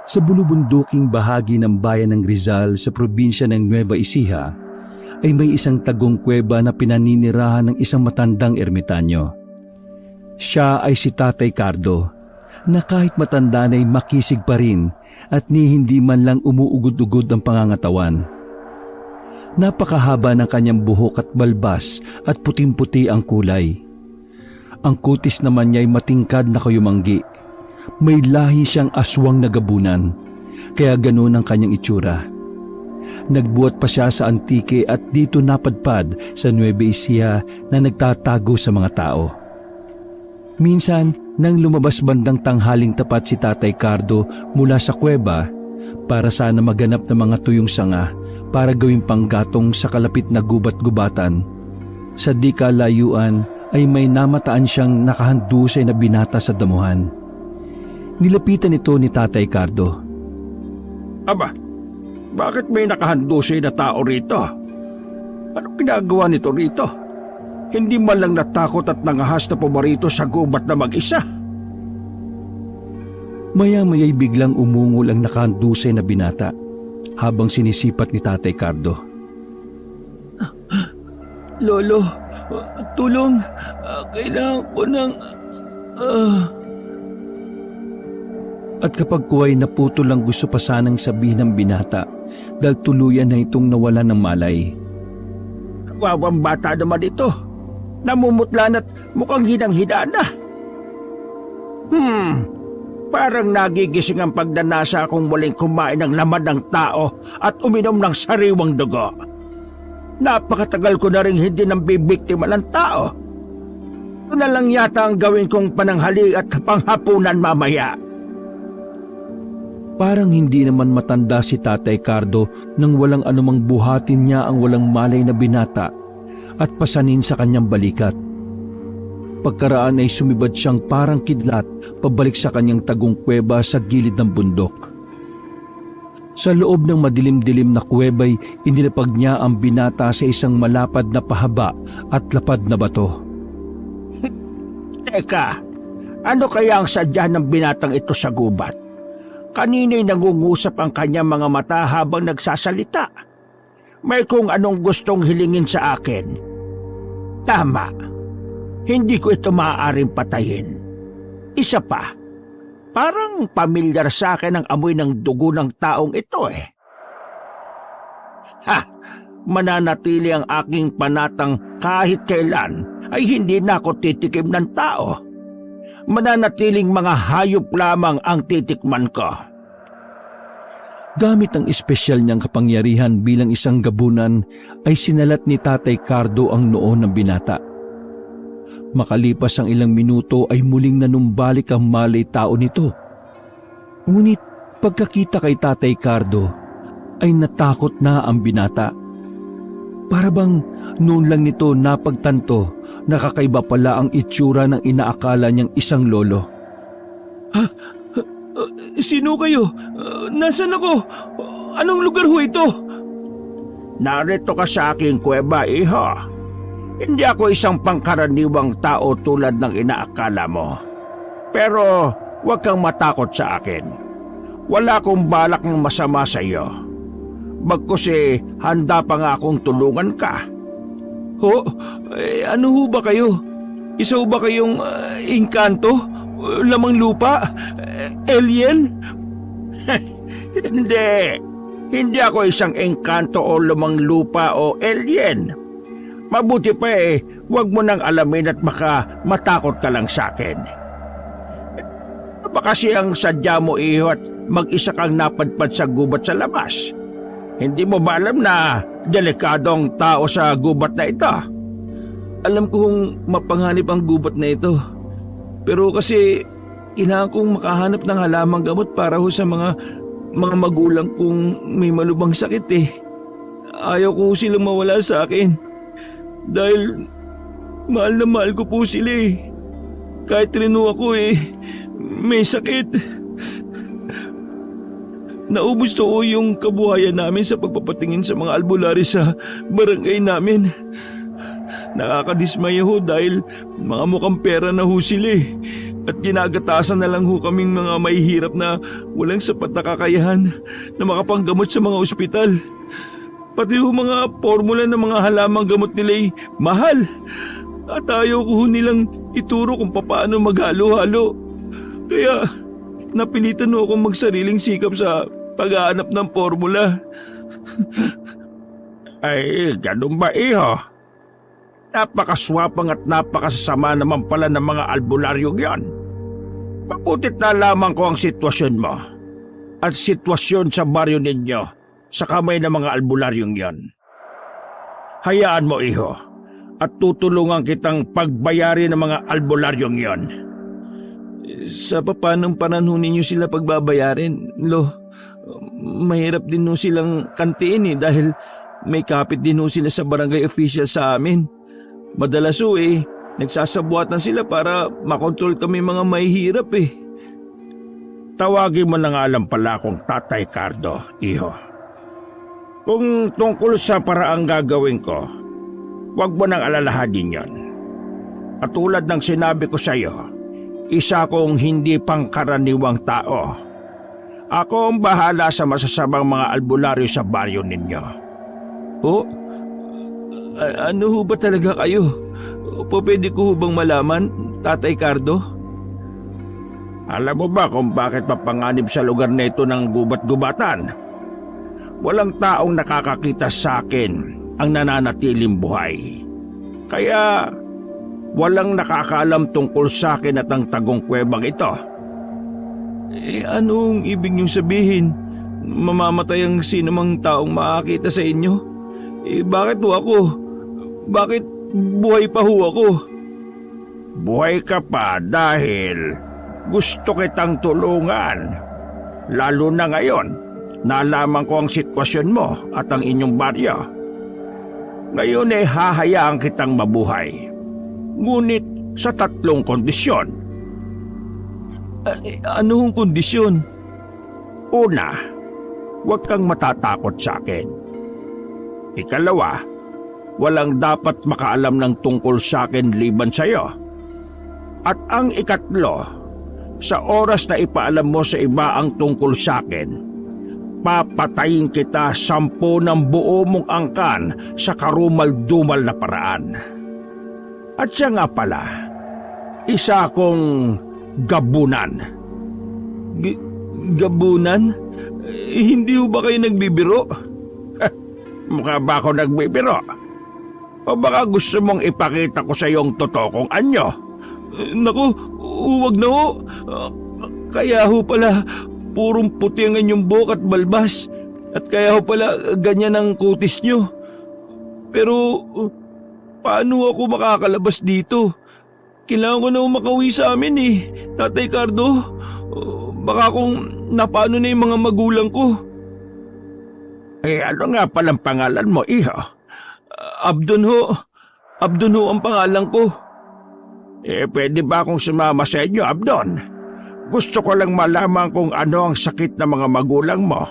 Sa bulubunduking bahagi ng bayan ng Rizal sa probinsya ng Nueva Ecija ay may isang tagong kuweba na pinaninirahan ng isang matandang ermitanyo. Siya ay si Tatay Cardo, na kahit matanda na ay makisig pa rin at ni hindi man lang umuugod-ugod ang pangangatawan. Napakahaba ng kanyang buhok at balbas at puting-puti ang kulay. Ang kutis naman niya ay matingkad na kayumanggi. May lahi siyang aswang na gabunan, kaya ganoon ang kanyang itsura. Nagbuhat pa siya sa Antique at dito napadpad sa Nueva Ecija na nagtatago sa mga tao. Minsan, nang lumabas bandang tanghaling tapat si Tatay Cardo mula sa kuweba para sana maganap ng mga tuyong sanga para gawing panggatong sa kalapit na gubat-gubatan, sa di kalayuan ay may namataan siyang nakahandusay na binata sa damuhan. Nilapitan ito ni Tatay Cardo. Aba, bakit may nakahandusay na tao rito? Anong ginagawa nito rito? Hindi man lang natakot at nangahas na pumarito sa gubat na mag-isa. Maya-maya'y biglang umungol ang nakahandusay na binata habang sinisipat ni Tatay Cardo. Lolo, tulong. Kailangan ko ng... At kapag kuwa'y naputol lang gusto pa sanang sabihin ng binata dahil tuluyan na itong nawala ng malay. Wawang bata naman ito. Namumutlan at mukhang hinang-hina na. Parang nagigising ang pagdanasa akong muling kumain ng laman ng tao at uminom ng sariwang dugo. Napakatagal ko na rin hindi nang bibiktima ng tao. Ito na lang yata ang gawin kong pananghali at panghapunan mamaya. Parang hindi naman matanda si Tatay Cardo nang walang anumang buhatin niya ang walang malay na binata at pasanin sa kanyang balikat. Pagkaraan ay sumibad siyang parang kidlat pabalik sa kanyang tagong kuweba sa gilid ng bundok. Sa loob ng madilim-dilim na kuweba'y inilapag niya ang binata sa isang malapad na pahaba at lapad na bato. Teka, ano kaya ang sadya ng binatang ito sa gubat? Kanina'y nangungusap ang kanyang mga mata habang nagsasalita. May kung anong gustong hilingin sa akin. Tama, hindi ko ito maaaring patayin. Isa pa, parang pamilyar sa akin ang amoy ng dugo ng taong ito eh. Mananatili ang aking panatang kahit kailan ay hindi na ako titikim ng tao. Mananatiling mga hayop lamang ang titikman ko. Gamit ang espesyal niyang kapangyarihan bilang isang gabunan ay sinalat ni Tatay Cardo ang noo ng binata. Makalipas ang ilang minuto ay muling nanumbalik ang malay tao nito. Ngunit pagkakita kay Tatay Cardo ay natakot na ang binata. Para bang noon lang nito napagtanto na kakaiba pala ang itsura ng inaakala niyang isang lolo. Sino kayo? Nasaan ako? Anong lugar ho ito? Narito ka sa aking kuweba, iho. Hindi ako isang pangkaraniwang tao tulad ng inaakala mo. Pero huwag kang matakot sa akin. Wala akong balak ng masama sa iyo. Bagkus handa pa nga akong tulungan ka. Ano ho ba kayo? Isa ho ba kayong engkanto? Lamang lupa? Alien? Hindi. Hindi ako isang engkanto o lumang lupa o alien. Mabuti pa huwag mo nang alamin at baka matakot ka lang sa akin. Baka siyang sadya mo iho at mag-isa kang napadpad sa gubat sa labas. Hindi mo ba alam na delikadong tao sa gubat na ito? Alam kong mapanganib ang gubat na ito. Pero kasi kailangan kong makahanap ng halamang gamot para ho sa mga magulang kong may malubhang sakit eh. Ayaw ko silang mawala sa akin. Dahil mahal na mahal ko po sila eh. Kahit rin ho ako may sakit. Naubos to yung kabuhayan namin sa pagpapatingin sa mga albularyo sa barangay namin. Nakakadismaya ho dahil mga mukhang pera na ho sila eh. At ginagatasan na lang ho kaming mga mahihirap na walang sapat na kakayahan na makapanggamot sa mga ospital. Pati ho mga formula ng mga halamang gamot nila'y mahal. At ayaw ko ho nilang ituro kung paano maghalo-halo. Kaya napilitan ho akong magsariling sikap sa paghahanap ng formula. Ay, ganun ba iho? Napakaswapang at napakasama naman pala ng mga albularyong yon. Mabutit na lamang ko ang sitwasyon mo at sitwasyon sa baryo ninyo sa kamay ng mga albularyong yon. Hayaan mo iho at tutulungan kitang pagbayari ng mga albularyong yon. Sa papanong panahon ninyo sila pagbabayarin, Lo, mahirap din ho silang kantiin dahil may kapit din ho sila sa barangay official sa amin. Madalas ho nagsasabuatan sila para makontrol kami mga mahihirap Tawagin mo na nga lang pala akong Tatay Cardo, iho. Kung tungkol sa paraang gagawin ko, huwag mo nang alalahanin yon. Katulad ng sinabi ko sa iyo, isa kong hindi pangkaraniwang tao. Ako ang bahala sa masasamang mga albularyo sa baryo ninyo. Oh? Ano ho ba talaga kayo? Pwede ko ho bang malaman, Tatay Cardo? Alam mo ba kung bakit mapanganib sa lugar na ito ng gubat-gubatan? Walang taong nakakakita sa akin ang nananatiling buhay. Kaya walang nakakaalam tungkol sa akin at ang tagong kuwebang ito. Anong ibig niyong sabihin? Mamamatay ang sinumang taong makakita sa inyo? Bakit ho ako? Bakit buhay pa ho ako? Buhay ka pa dahil gusto kitang tulungan. Lalo na ngayon, nalaman ko ang sitwasyon mo at ang inyong baryo. Ngayon hahayaan kitang mabuhay. Ngunit sa 3 kondisyon. Ano hong kondisyon? Una, huwag kang matatakot sa akin. Ikalawa, walang dapat makaalam ng tungkol sa akin liban sa iyo. At ang ikatlo, sa oras na ipaalam mo sa iba ang tungkol sa akin, papatayin kita 10 ng buo mong angkan sa karumal-dumal na paraan. At siya nga pala, isa akong gabunan. Gabunan? Hindi ho ba kayo nagbibiro? Mukha ba ako nagbibiro? O baka gusto mong ipakita ko sa iyong totoo kong anyo? Naku, huwag na ho. Kaya ho pala, purong puti ang inyong buhok at balbas. At kaya ho pala, ganyan ang kutis nyo. Pero, paano ako makakalabas dito? Kailangan ko na makauwi sa amin Tatay Cardo. Baka kung napano na yung mga magulang ko. Ano nga palang pangalan mo, iho? Abdon ho. Abdon ho ang pangalan ko. Pwede ba akong sumama sa inyo, Abdon? Gusto ko lang malaman kung ano ang sakit ng mga magulang mo.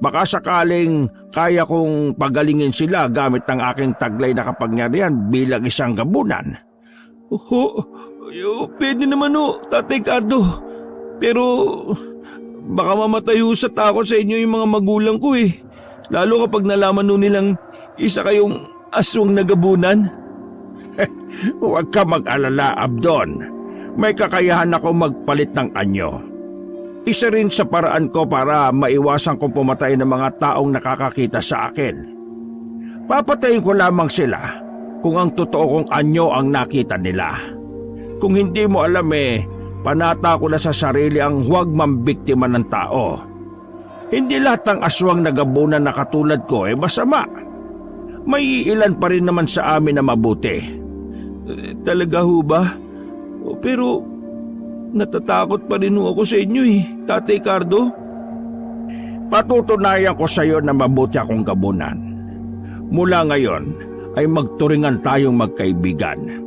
Baka sakaling kaya kong pagalingin sila gamit ng aking taglay na kapangyarihan bilang isang gabunan. Pwede naman Tatay Cardo. Pero baka mamatay sa takot sa inyo yung mga magulang ko Lalo kapag nalaman nilang isa kayong aswang na gabunan. Huwag ka mag-alala, Abdon. May kakayahan ako magpalit ng anyo. Isa rin sa paraan ko para maiwasan kong pumatay ng mga taong nakakakita sa akin. Papatayin ko lamang sila kung ang totoo kong anyo ang nakita nila. Kung hindi mo alam panata ko na sa sarili ang huwag mambiktima ng tao. Hindi lahat ng aswang na gabunan na katulad ko masama. May ilan pa rin naman sa amin na mabuti. Talaga ho ba? Pero natatakot pa rin ako sa inyo Tatay Cardo. Patutunayan ko sa iyo na mabuti akong gabunan. Mula ngayon ay magturingan tayong magkaibigan.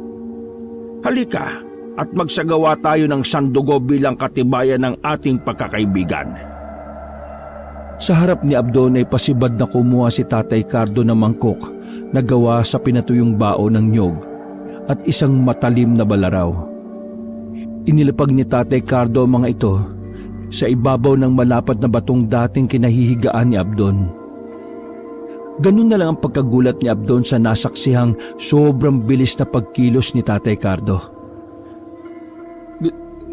Halika at magsagawa tayo ng sandugo bilang katibayan ng ating pagkakaibigan. Sa harap ni Abdon ay pasibad na kumuha si Tatay Cardo ng mangkok na gawa sa pinatuyong bao ng nyog at isang matalim na balaraw. Inilapag ni Tatay Cardo ang mga ito sa ibabaw ng malapad na batong dating kinahihigaan ni Abdon. Ganun na lang ang pagkagulat ni Abdon sa nasaksihang sobrang bilis na pagkilos ni Tatay Cardo.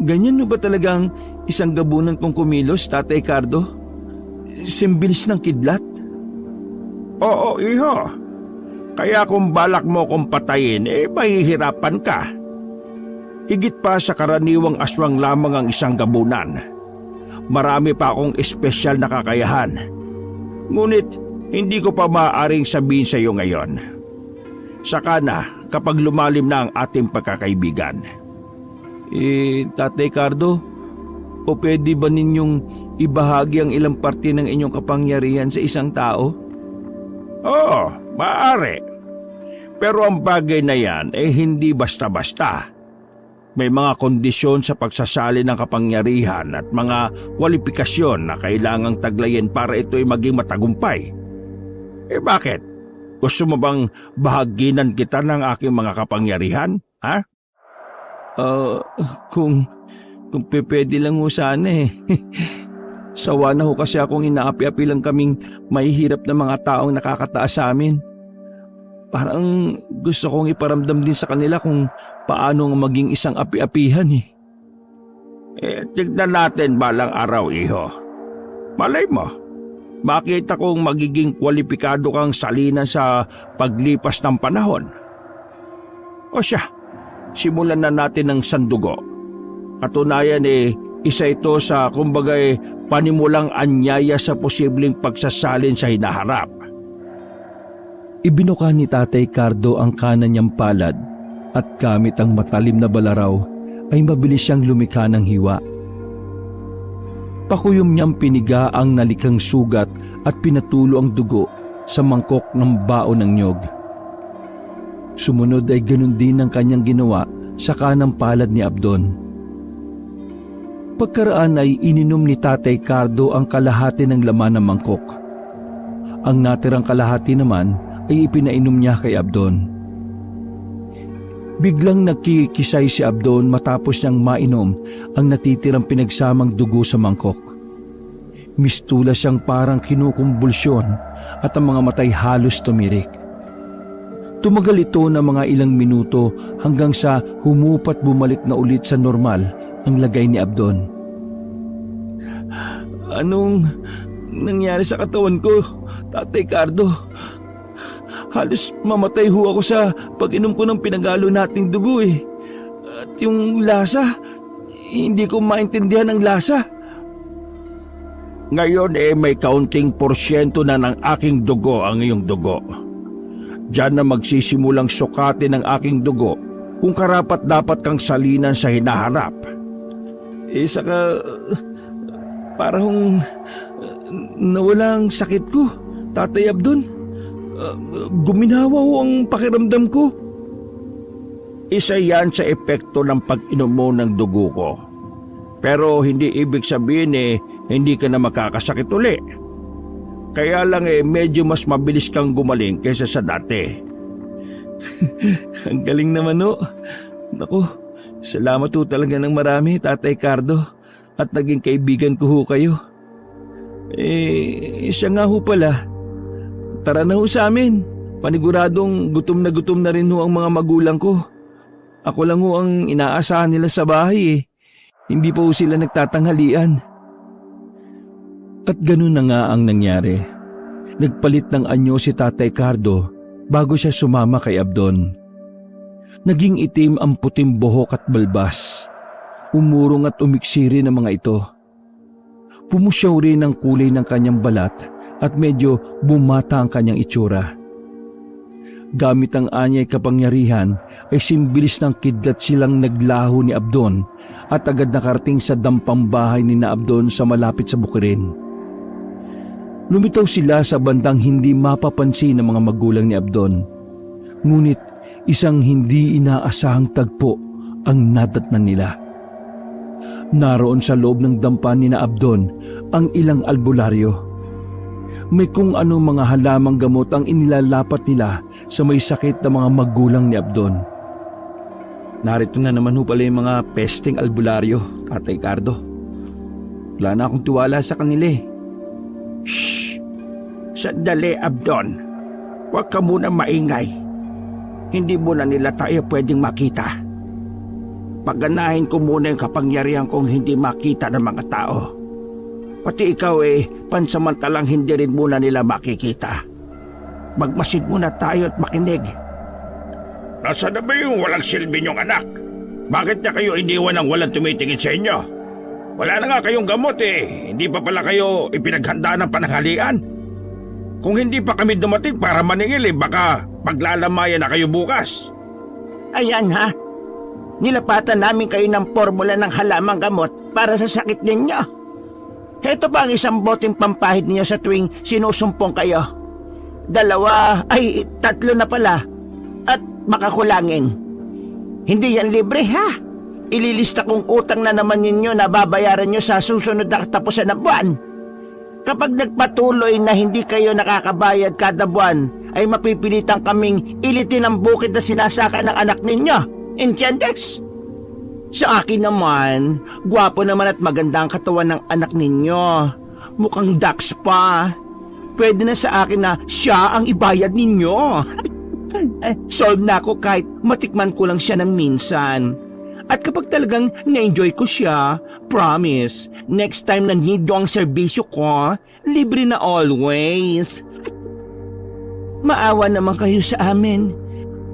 Ganyan mo ba talagang isang gabunan kong kumilos, Tatay Cardo? Simbilis ng kidlat? Oo, iho. Kaya kung balak mo kong patayin, mahihirapan ka. Higit pa sa karaniwang aswang lamang ang isang gabunan. Marami pa akong espesyal na kakayahan. Ngunit hindi ko pa maaaring sabihin sa iyo ngayon. Saka na kapag lumalim na ang ating pagkakaibigan. Tatay Cardo, o pwede ba ninyong ibahagi ang ilang parte ng inyong kapangyarihan sa isang tao? Oo, maaari. Pero ang bagay na yan hindi basta-basta. May mga kondisyon sa pagsasali ng kapangyarihan at mga kwalifikasyon na kailangang taglayin para ito'y maging matagumpay. Bakit? Gusto mo bang bahaginan kita ng aking mga kapangyarihan? Ha? Kung pwede lang ho sana eh. Sawa na ho kasi akong inaapi-api lang kaming mahihirap na mga taong nakakataas sa amin. Parang gusto kong iparamdam din sa kanila kung paano maging isang api-apihan eh. Tignan natin balang araw, iho. Malay mo, makita kong magiging kwalipikado kang salinan sa paglipas ng panahon. O siya, simulan na natin ng sandugo. Katunayan isa ito sa kumbagay panimulang anyaya sa posibleng pagsasalin sa hinaharap. Ibinuka ni Tatay Cardo ang kanan niyang palad at gamit ang matalim na balaraw ay mabilis siyang lumikha ng hiwa. Pakuyom niyang piniga ang nalikang sugat at pinatulo ang dugo sa mangkok ng baon ng niyog. Sumunod ay ganun din ang kanyang ginawa sa kanang palad ni Abdon. Pagkaraan ay ininom ni Tatay Cardo ang kalahati ng laman ng mangkok. Ang natirang kalahati naman ay ipinainom niya kay Abdon. Biglang nagkikisay si Abdon matapos niyang mainom ang natitirang pinagsamang dugo sa mangkok. Mistula siyang parang kinukumbulsyon at ang mga matay halos tumirik. Tumagal ito ng mga ilang minuto hanggang sa humupat bumalik na ulit sa normal ang lagay ni Abdon. Anong nangyari sa katawan ko, Tatay Cardo? Halos mamatay ho ako sa pag-inom ko ng pinagalo nating dugo eh. At yung lasa, hindi ko maintindihan ang lasa. Ngayon may kaunting porsyento na ng aking dugo ang iyong dugo. Diyan na magsisimulang sukatin ng aking dugo kung karapat dapat kang salinan sa hinaharap. Saka parang nawala ang sakit ko, Tatay Abdon. Guminawa ho ang pakiramdam ko. Isa yan sa epekto ng pag-inom mo ng dugo ko. Pero hindi ibig sabihin hindi ka na makakasakit uli. Kaya lang medyo mas mabilis kang gumaling kaysa sa dati. Ang galing naman ho. Naku, salamat ho talaga ng marami, Tatay Cardo. At naging kaibigan ko ho kayo. Siya nga ho pala. Tara na ho sa amin. Paniguradong gutom na rin ho ang mga magulang ko. Ako lang ho ang inaasahan nila sa bahay eh. Hindi pa ho sila nagtatanghalian. At ganun na nga ang nangyari. Nagpalit ng anyo si Tatay Cardo bago siya sumama kay Abdon. Naging itim ang puting buhok at balbas. Umurong at umiksiri ng mga ito. Pumusyaw rin ang kulay ng kanyang balat at medyo bumata ang kanyang itsura. Gamit ang anyay kapangyarihan ay simbilis ng kidlat silang naglaho ni Abdon at agad nakarating sa dampang bahay ni na Abdon sa malapit sa bukirin. Lumitaw sila sa bandang hindi mapapansin ng mga magulang ni Abdon. Ngunit isang hindi inaasahang tagpo ang nadatnan nila. Naroon sa loob ng dampan ni na Abdon ang ilang albularyo. May kung anong mga halamang gamot ang inilalapat nila sa may sakit na mga magulang ni Abdon. Narito na naman ho pala yung mga pesteng albularyo, Tatay Cardo. Wala na akong tiwala sa kanila eh. Shh! Sandali, Abdon. Huwag ka muna maingay. Hindi muna nila tayo pwedeng makita. Pagganahin ko muna yung kapangyarihan kong hindi makita ng mga tao. Pati ikaw pansamantalang hindi rin muna nila makikita. Magmasid muna tayo at makinig. Nasaan na ba yung walang silbi niyong anak? Bakit niya kayo iniwan ng walang tumitingin sa inyo? Wala na nga kayong gamot Hindi pa pala kayo ipinaghanda ng pananghalian. Kung hindi pa kami dumating para maningil baka paglalamayan na kayo bukas. Ayan ha. Nilapatan namin kayo ng formula ng halamang gamot para sa sakit ninyo. Heto pa ang isang boteng pampahid ninyo sa tuwing sinusumpong kayo. 2, 3 na pala. At makakulangin. Hindi yan libre ha. Ililista kong utang na naman ninyo na babayaran nyo sa susunod na katapusan ng buwan. Kapag nagpatuloy na hindi kayo nakakabayad kada buwan, ay mapipilitan kaming ilitin ang bukid na sinasaka ng anak ninyo. Entiendes? Sa akin naman, gwapo naman at maganda ang katawan ng anak ninyo. Mukhang ducks pa. Pwede na sa akin na siya ang ibayad ninyo. Solve na ako kahit matikman ko lang siya ng minsan. At kapag talagang na-enjoy ko siya, promise, next time na need ang serbisyo ko, libre na always. Maawa naman kayo sa amin.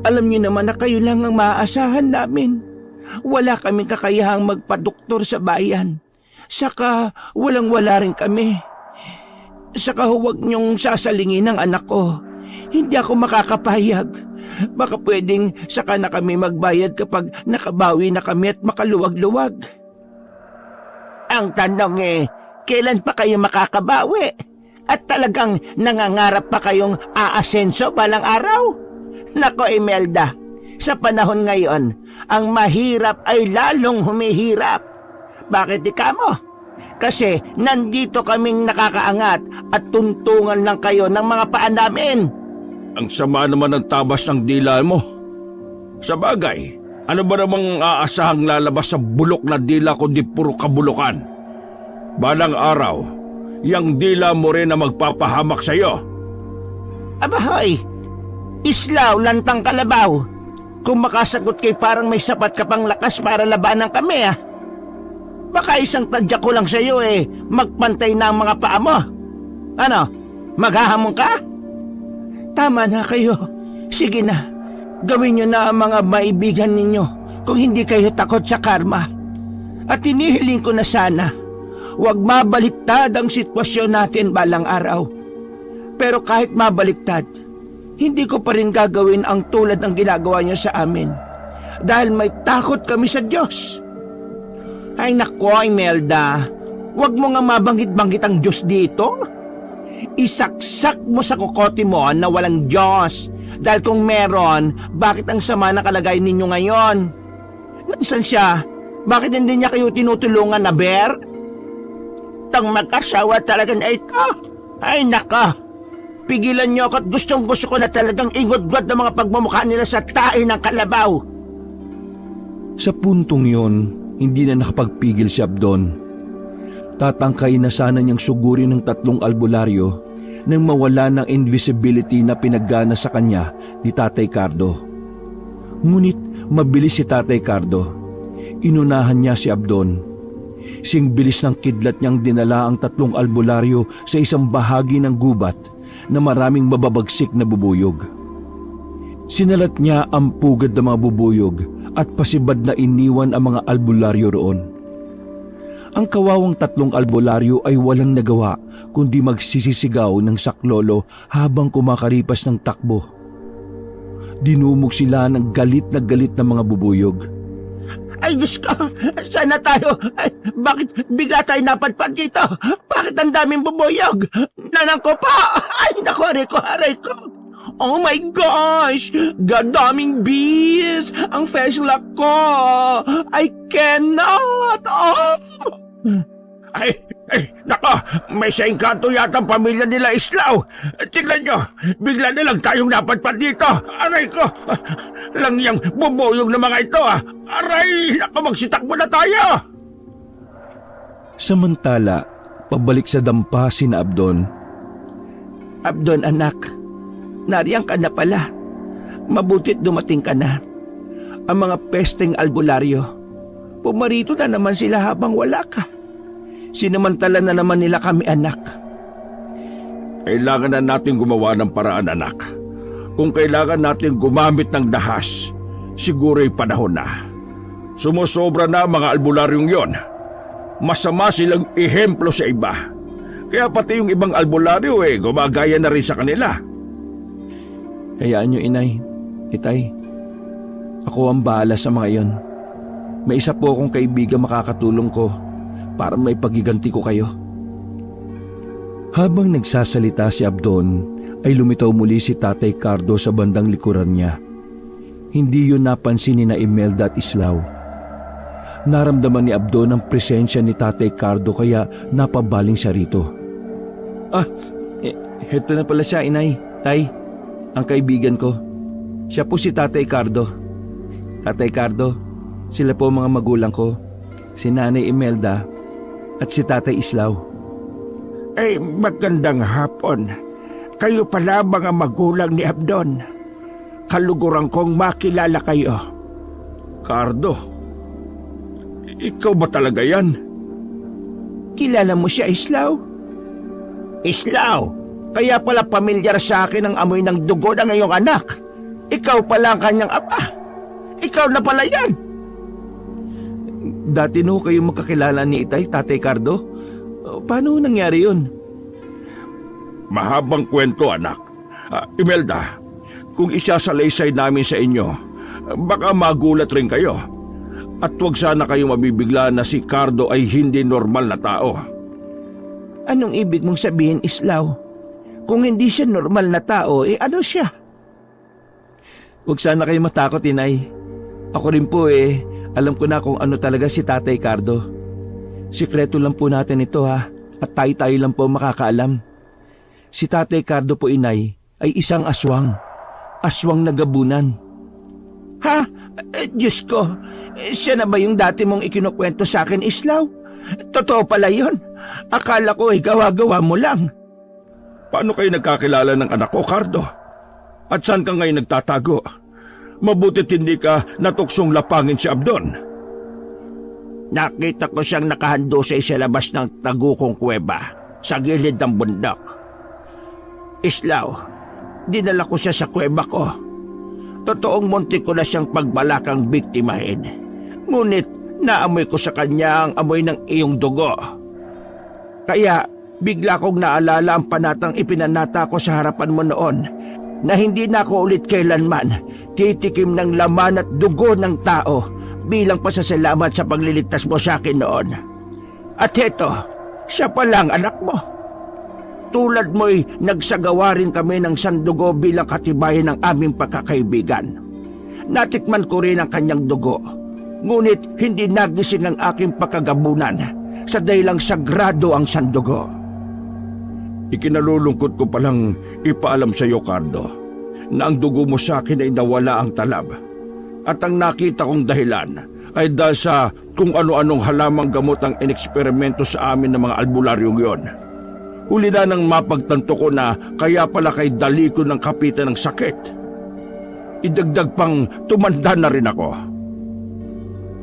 Alam niyo naman na kayo lang ang maaasahan namin. Wala kaming kakayahang magpadoktor sa bayan. Saka walang-wala rin kami. Saka huwag niyong sasalingin ang anak ko. Hindi ako makakapayag. Baka pwedeng saka na kami magbayad kapag nakabawi na kami at makaluwag-luwag. Ang tanong kailan pa kayo makakabawi? At talagang nangangarap pa kayong aasenso balang araw? Nako Imelda, sa panahon ngayon, ang mahirap ay lalong humihirap. Bakit ika mo? Kasi nandito kaming nakakaangat at tuntungan lang kayo ng mga paa namin. Ang sama naman ng tabas ng dila mo. Sa bagay, ano ba namang aasahang lalabas sa bulok na dila kundi puro kabulukan? Balang araw, yang dila mo rin na magpapahamak sa'yo. Abahoy, islaw lantang kalabaw. Kung makasagot kay parang may sapat ka pang lakas para labanan kami Baka isang tadya ko lang sa'yo magpantay na ang mga paa mo. Ano, maghahamon ka? Tama na kayo. Sige na, gawin nyo na ang mga maibigan ninyo kung hindi kayo takot sa karma. At hinihiling ko na sana, huwag mabaliktad ang sitwasyon natin balang araw. Pero kahit mabaliktad, hindi ko pa rin gagawin ang tulad ng ginagawa nyo sa amin. Dahil may takot kami sa Diyos. Ay nako, Imelda, huwag mo nga mabanggit-banggit ang Diyos dito. Isaksak mo sa kokote mo na walang Diyos. Dahil kung meron, bakit ang sama na kalagayan ninyo ngayon? Nasaan siya? Bakit hindi niya kayo tinutulungan na Ber? Tang mag-asawa talaga na ito. Ay naka, pigilan niyo ako at gustong-gusto ko na talagang ingod-god ng mga pagmamukha nila sa tae ng kalabaw. Sa puntong yon, hindi na nakapagpigil si Abdon. Tatangkay na sana niyang sugurin ng 3 albularyo nang mawala ng invisibility na pinaggana sa kanya ni Tatay Cardo. Ngunit mabilis si Tatay Cardo. Inunahan niya si Abdon. Sing bilis ng kidlat niyang dinala ang 3 albularyo sa isang bahagi ng gubat na maraming mababagsik na bubuyog. Sinalat niya ang pugad ng mga bubuyog at pasibad na iniwan ang mga albularyo roon. Ang kawawang 3 albularyo ay walang nagawa kundi magsisisigaw ng saklolo habang kumakaripas ng takbo. Dinumog sila ng galit na mga bubuyog. Ay Diyos ko, sana tayo, bakit bigla tayo napadpad dito? Bakit ang daming bubuyog? Nanang ko pa, ay naku, aray ko. Oh my gosh, gadaming bees, ang flashlight ko, I cannot, Ay, Nako, may sa engkanto yata ang pamilya nila Islaw. Tingnan nyo, bigla na lang tayong napadpad dito. Aray ko, lang yung bubuyog na mga ito Aray, nako magsitakbo na tayo. Samantala, pabalik sa dampa sina Abdon. Abdon anak, nariyang ka na pala. Mabutit dumating ka na. Ang mga pesteng albularyo, pumarito na naman sila habang wala ka. Sinamantala na naman nila kami anak. Kailangan na natin gumawa ng paraan anak. Kung kailangan natin gumamit ng dahas, siguro'y panahon na. Sumusobra na ang mga albularyong yon. Masama silang ehemplo sa iba. Kaya pati yung ibang albularyo gumagaya na rin sa kanila. Hayaan nyo, inay, itay. Ako ang bahala sa mga iyon. May isa po akong kaibigan makakatulong ko para may pagiganti ko kayo. Habang nagsasalita si Abdon, ay lumitaw muli si Tatay Cardo sa bandang likuran niya. Hindi yun napansin ni na Imelda at Islaw. Naramdaman ni Abdon ang presensya ni Tatay Cardo kaya napabaling siya rito. Heto na pala siya, inay, tay, ang kaibigan ko. Siya po si Tatay Cardo. Tatay Cardo, sila po mga magulang ko, si Nanay Imelda at si Tatay Islaw. Magandang hapon. Kayo pala mga magulang ni Abdon. Kaluguran kong makilala kayo. Cardo, ikaw ba talaga yan? Kilala mo siya, Islaw? Islaw, kaya pala pamilyar sa akin ang amoy ng dugo ng iyong anak. Ikaw pala ang kanyang ama. Ikaw na pala yan. Dati no kayo magkakilala ni Itay, Tatay Cardo? Paano nangyari yun? Mahabang kwento anak. Imelda, kung isasalaysay namin sa inyo, baka magulat rin kayo. At huwag sana kayong mabibigla na si Cardo ay hindi normal na tao. Anong ibig mong sabihin, Islaw? Kung hindi siya normal na tao, ano siya? Huwag sana kayo matakot, inay. Ako rin po alam ko na kung ano talaga si Tatay Cardo. Sikreto lang po natin ito at tayo lang po makakaalam. Si Tatay Cardo po, inay, ay isang aswang. Aswang na gabunan. Ha? Diyos ko, siya na ba yung dati mong ikinukwento sa akin, Islaw? Totoo pala yun. Akala ko gawa-gawa mo lang. Paano kayo nagkakilala ng anak ko, Cardo? At saan ka ngayon nagtatago? Mabutit hindi ka natuksong lapangin si Abdon. Nakita ko siyang nakahando sa labas ng tagukong kuweba sa gilid ng bundok. Islaw, dinala ko siya sa kuweba ko. Totoong muntik ko na siyang pagbalakang biktimahin. Ngunit naamoy ko sa kanya ang amoy ng iyong dugo. Kaya bigla kong naalala ang panatang ipinanata ko sa harapan mo noon na hindi na ako ulit kailanman titikim ng laman at dugo ng tao bilang pasasalamat sa pagliligtas mo sa akin noon. At heto, siya palang anak mo. Tulad mo'y nagsagawa rin kami ng sandugo bilang katibayan ng aming pagkakaibigan. Natikman ko rin ang kanyang dugo, ngunit hindi nagising ang aking pagkagabunan sa dahilang sagrado ang sandugo. Ikinalulungkot ko palang ipaalam sa iyo, Cardo, na ang dugo mo sa akin ay nawala ang talab. At ang nakita kong dahilan ay dahil sa kung ano-anong halamang gamot ang ineksperimento sa amin ng mga albularyong yon. Huli na nang mapagtanto ko na kaya pala kay dali ko ng kapitan ng sakit. Idagdag pang tumanda na rin ako.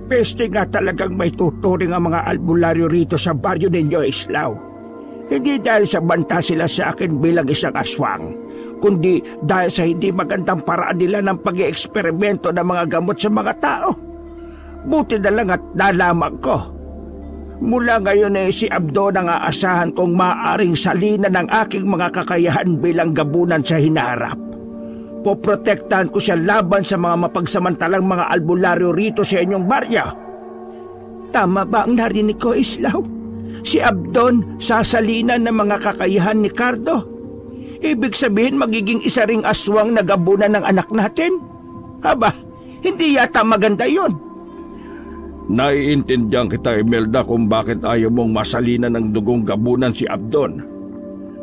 Peste nga talagang may tuturing ang mga albularyo rito sa baryo ninyo, Islaw. Hindi dahil sa banta sila sa akin bilang isang aswang, kundi dahil sa hindi magandang paraan nila ng pag-i-eksperimento ng mga gamot sa mga tao. Buti na lang at nalaman ko. Mula ngayon si Abdon ang aasahan kong maaaring salina ng aking mga kakayahan bilang gabunan sa hinaharap. Poprotektahan ko siya laban sa mga mapagsamantalang mga albularyo rito sa inyong baryo. Tama ba ang narinig ko, Islaw? Si Abdon sasalinan ng mga kakayahan ni Cardo. Ibig sabihin magiging isa ring aswang na gabunan ng anak natin? Haba, hindi yata maganda yon. Naiintindihan kita, Imelda, kung bakit ayaw mong masalinan ng dugong gabunan si Abdon.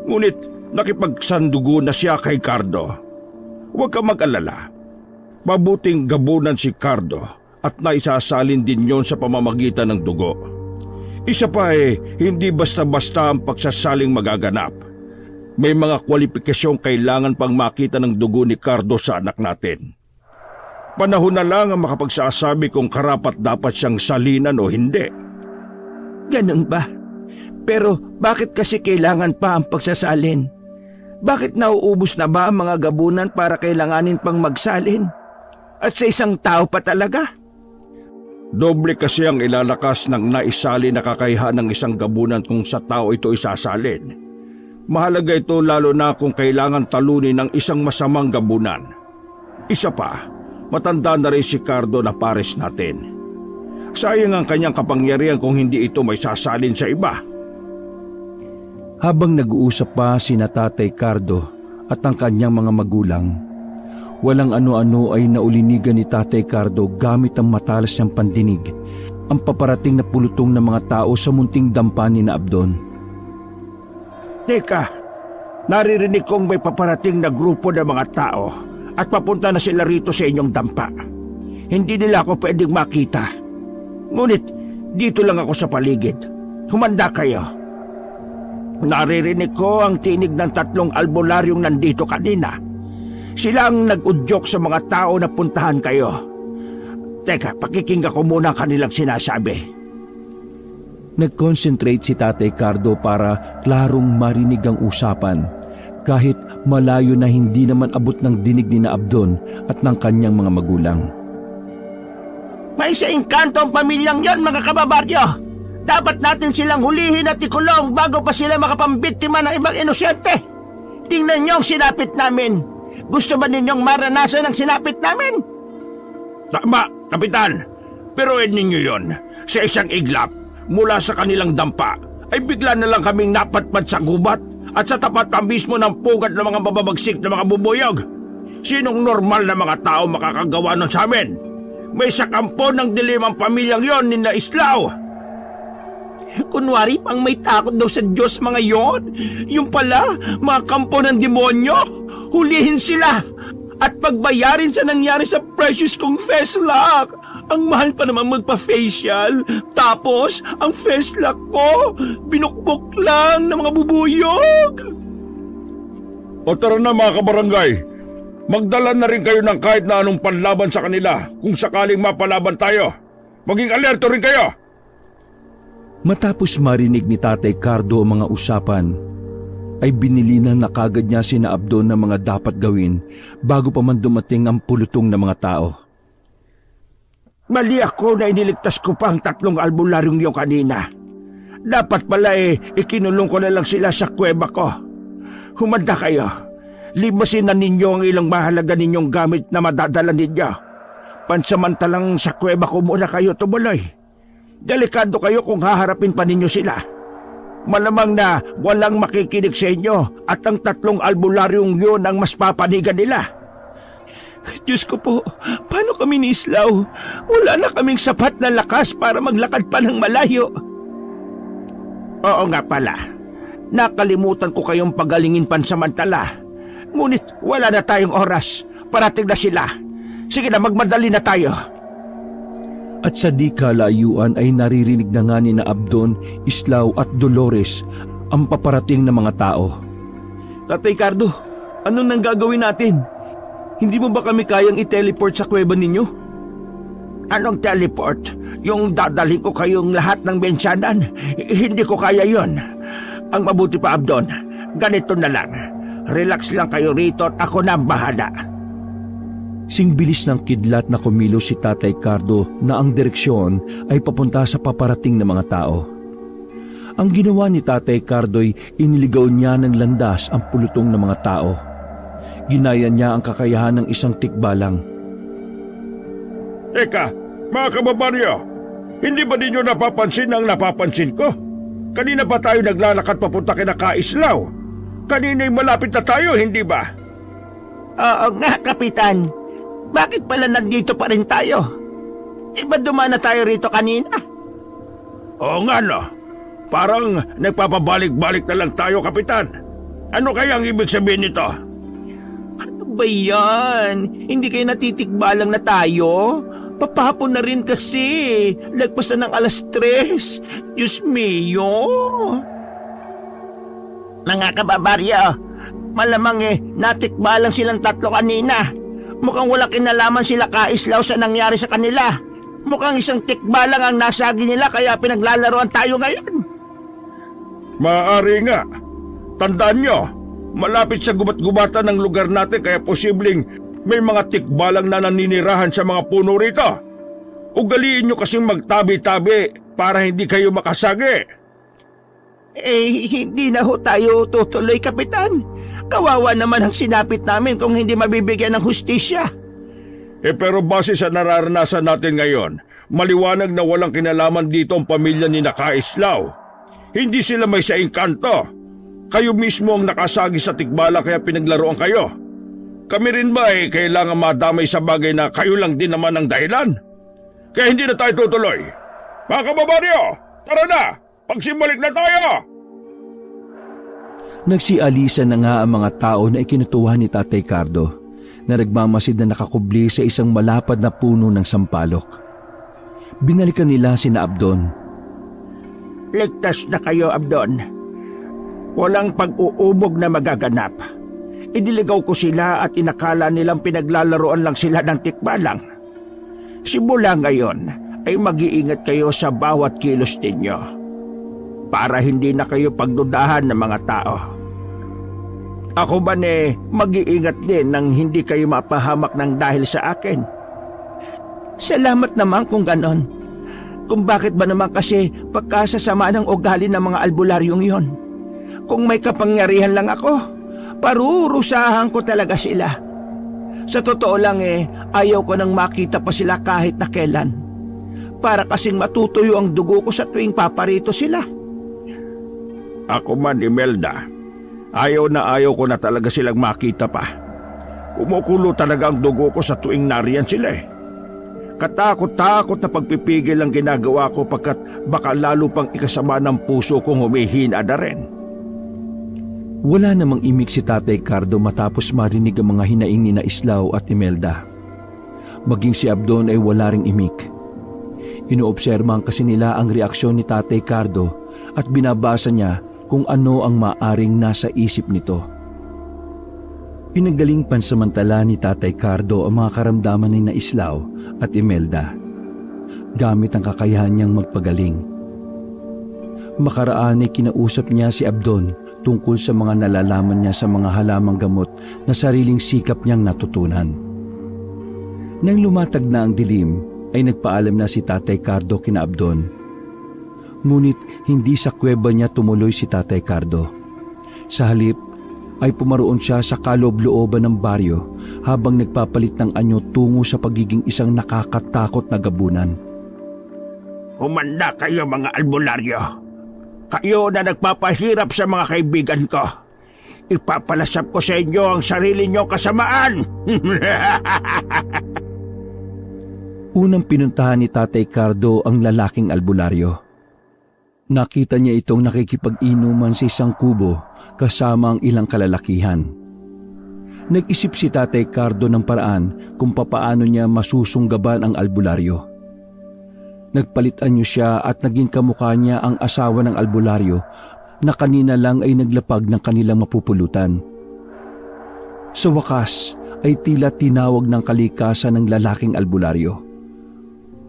Ngunit nakipagsandugo na siya kay Cardo. Huwag ka mag-alala. Mabuting gabunan si Cardo at naisasalin din yon sa pamamagitan ng dugo. Isa pa hindi basta-basta ang pagsasaling magaganap. May mga kwalipikasyong kailangan pang makita ng dugo ni Cardo sa anak natin. Panahon na lang ang makapagsasabi kung karapat dapat siyang salinan o hindi. Ganun ba? Pero bakit kasi kailangan pa ang pagsasalin? Bakit nauubos na ba ang mga gabunan para kailanganin pang magsalin? At sa isang tao pa talaga? Doble kasi ang ilalakas ng naisali na kakayahan ng isang gabunan kung sa tao ito isasalin. Mahalaga ito lalo na kung kailangan talunin ng isang masamang gabunan. Isa pa, matanda na rin si Cardo na pares natin. Sayang ang kanyang kapangyarihan kung hindi ito may sasalin sa iba. Habang nag-uusap pa sina Tatay Cardo at ang kanyang mga magulang, walang ano-ano ay naulinigan ni Tatay Cardo gamit ang matalas niyang pandinig ang paparating na pulutong ng mga tao sa munting dampa ni na Abdon. Teka, naririnig kong may paparating na grupo ng mga tao at papunta na sila rito sa inyong dampa. Hindi nila ako pwedeng makita. Ngunit dito lang ako sa paligid. Humanda kayo. Naririnig ko ang tinig ng 3 albularyong nandito kanina. Sila ang nag-udyok sa mga tao na puntahan kayo. Teka, pakikinggan ko muna ang kanilang sinasabi. Nag-concentrate si Tatay Cardo para klarong marinig ang usapan, kahit malayo na hindi naman abot ng dinig ni na Abdon at ng kanyang mga magulang. May sa engkanto ang pamilyang yon, mga kababaryo! Dapat natin silang hulihin at ikulong bago pa sila makapambiktima ng ibang inosyente! Tingnan niyo ang sinapit namin! Gusto ba ninyong maranasan ang sinapit namin? Tama, Kapitan. Pero ninyo yon, sa isang iglap, mula sa kanilang dampa, ay bigla na lang kaming napatpad sa gubat at sa tapat na mismo ng pugat ng mga mababagsik na mga bubuyog. Sinong normal na mga tao makakagawa nun sa amin? May sakampo ng dilimang pamilyang yon ni na Islao. Kunwari pang may takot daw sa Diyos mga yon. Yung pala, mga kampo ng demonyo. Hulihin sila at pagbayarin sa nangyari sa precious kong Feslock. Ang mahal pa naman magpa-facial. Tapos, ang Feslock ko, binukbok lang ng mga bubuyog. O tara na mga kabarangay, magdala na rin kayo ng kahit na anong panlaban sa kanila kung sakaling mapalaban tayo. Maging alerto rin kayo. Matapos marinig ni Tatay Cardo ang mga usapan, ay binilinan na kagad niya sina Abdon ng mga dapat gawin bago pa man dumating ang pulutong ng mga tao. Mali ako na iniligtas ko pa ang 3 albularyong yung kanina. Dapat pala ikinulong ko na lang sila sa kuweba ko. Humanda kayo. Libasin na ninyo ang ilang mahalaga ninyong gamit na madadala ninyo. Pansamantalang sa kuweba ko muna kayo tumuloy. Delikado kayo kung haharapin pa ninyo sila. Malamang na walang makikinig sa inyo at ang 3 albularyong yun ang mas papanigan nila. Diyos ko po, paano kami ni Islaw? Wala na kaming sapat na lakas para maglakad pa ng malayo. Oo nga pala. Nakalimutan ko kayong pagalingin pansamantala. Ngunit wala na tayong oras. Parating na sila. Sige na, magmadali na tayo. At sa di kalayuan ay naririnig na nga ni na Abdon, Islaw at Dolores ang paparating na mga tao. Tatay Cardo, anong nang gagawin natin? Hindi mo ba kami kayang i-teleport sa kuweba ninyo? Anong teleport? Yung dadalhin ko kayong lahat ng bensyanan? Hindi ko kaya yon. Ang mabuti pa, Abdon, ganito na lang. Relax lang kayo rito at ako na ang bahala. Singbilis ng kidlat na kumilos si Tatay Cardo na ang direksyon ay papunta sa paparating na mga tao. Ang ginawa ni Tatay Cardo'y iniligaw niya ng landas ang pulutong ng mga tao. Ginaya niya ang kakayahan ng isang tikbalang. Eka, mga kababaryo, hindi ba ninyo napapansin ang napapansin ko? Kanina pa tayo naglalakad papunta kina Kaislaw. Kanina'y malapit na tayo, hindi ba? Oo nga, Kapitan. Bakit pala nandito pa rin tayo? Iba dumaan na tayo rito kanina. Oo nga no. Parang nagpapabalik-balik na lang tayo, Kapitan. Ano kaya ang ibig sabihin nito? Ano ba yan? Hindi kayo natitikbalang na tayo? Papahapon na rin kasi. Lagpas na ng 3:00. Diyos mio. Mga kababaryo, malamang natikbalang silang tatlo kanina. Mukhang walang kinalaman sila Kaislaw sa nangyari sa kanila. Mukhang isang tikbalang ang nasagi nila kaya pinaglalaroan tayo ngayon. Maaari nga. Tandaan nyo, malapit sa gubat-gubatan ng lugar natin kaya posibleng may mga tikbalang na naninirahan sa mga puno rito. Ugaliin nyo kasing magtabi-tabi para hindi kayo makasagi. Hindi na ho tayo tutuloy, Kapitan. Kawawa naman ang sinapit namin kung hindi mabibigyan ng hustisya. Pero base sa nararanasan natin ngayon, maliwanag na walang kinalaman dito ang pamilya ni Kaislaw. Hindi sila may sa engkanto. Kayo mismo ang nakasagi sa tikbala kaya pinaglaruan kayo. Kami rin ba kailangan madamay sa bagay na kayo lang din naman ang dahilan? Kaya hindi na tayo tutuloy. Mga kababaryo, tara na! Pagsimbalik na tayo! Nagsialisa na nga ang mga tao na ikinutuhan ni Tatay Cardo na nagmamasid na nakakubli sa isang malapad na puno ng sampalok. Binalikan nila sina Abdon. Ligtas na kayo, Abdon. Walang pag-uubog na magaganap. Idiligaw ko sila at inakala nilang pinaglalaroan lang sila ng tikbalang. Simula ngayon ay mag-iingat kayo sa bawat kilos ninyo para hindi na kayo pagdudahan ng mga tao. Ako ba mag-iingat din nang hindi kayo mapahamak ng dahil sa akin? Salamat naman kung ganon. Kung bakit ba naman kasi pagkasasama ng ugali ng mga albularyong yon? Kung may kapangyarihan lang ako, parurusahan ko talaga sila. Sa totoo lang ayaw ko nang makita pa sila kahit na kailan. Para kasing matutuyo ang dugo ko sa tuwing paparito sila. Ako man, Imelda, ayaw ko na talaga silang makita pa. Kumukulo talaga ang dugo ko sa tuwing nariyan sila Katakot-takot na pagpipigil ang ginagawa ko pagkat baka lalo pang ikasama ng puso kong humihina na rin. Wala namang imik si Tatay Cardo matapos marinig ang mga hinaing ni Islaw at Imelda. Maging si Abdon ay wala ring imik. Inoobserbahan kasi nila ang reaksyon ni Tatay Cardo at binabasa niya kung ano ang maaring nasa isip nito. Pinagaling pansamantala ni Tatay Cardo ang mga karamdaman ni Islaw at Imelda gamit ang kakayahan niyang magpagaling. Makaraan ay kinausap niya si Abdon tungkol sa mga nalalaman niya sa mga halamang gamot na sariling sikap niyang natutunan. Nang lumatag na ang dilim, ay nagpaalam na si Tatay Cardo kina Abdon. Ngunit hindi sa kuweba niya tumuloy si Tatay Cardo. Sa halip ay pumaroon siya sa kaloob-looban ng baryo habang nagpapalit ng anyo tungo sa pagiging isang nakakatakot na gabunan. Humanda kayo mga albularyo. Kayo na nagpapahirap sa mga kaibigan ko. Ipapalasap ko sa inyo ang sarili nyo kasamaan. Unang pinuntahan ni Tatay Cardo ang lalaking albularyo. Nakita niya itong nakikipag-inuman sa isang kubo kasama ang ilang kalalakihan. Nag-isip si Tatay Cardo ng paraan kung papaano niya masusunggaban ang albularyo. Nagpalitan niyo siya at naging kamukha niya ang asawa ng albularyo na kanina lang ay naglapag ng kanilang mapupulutan. Sa wakas ay tila tinawag ng kalikasan ng lalaking albularyo.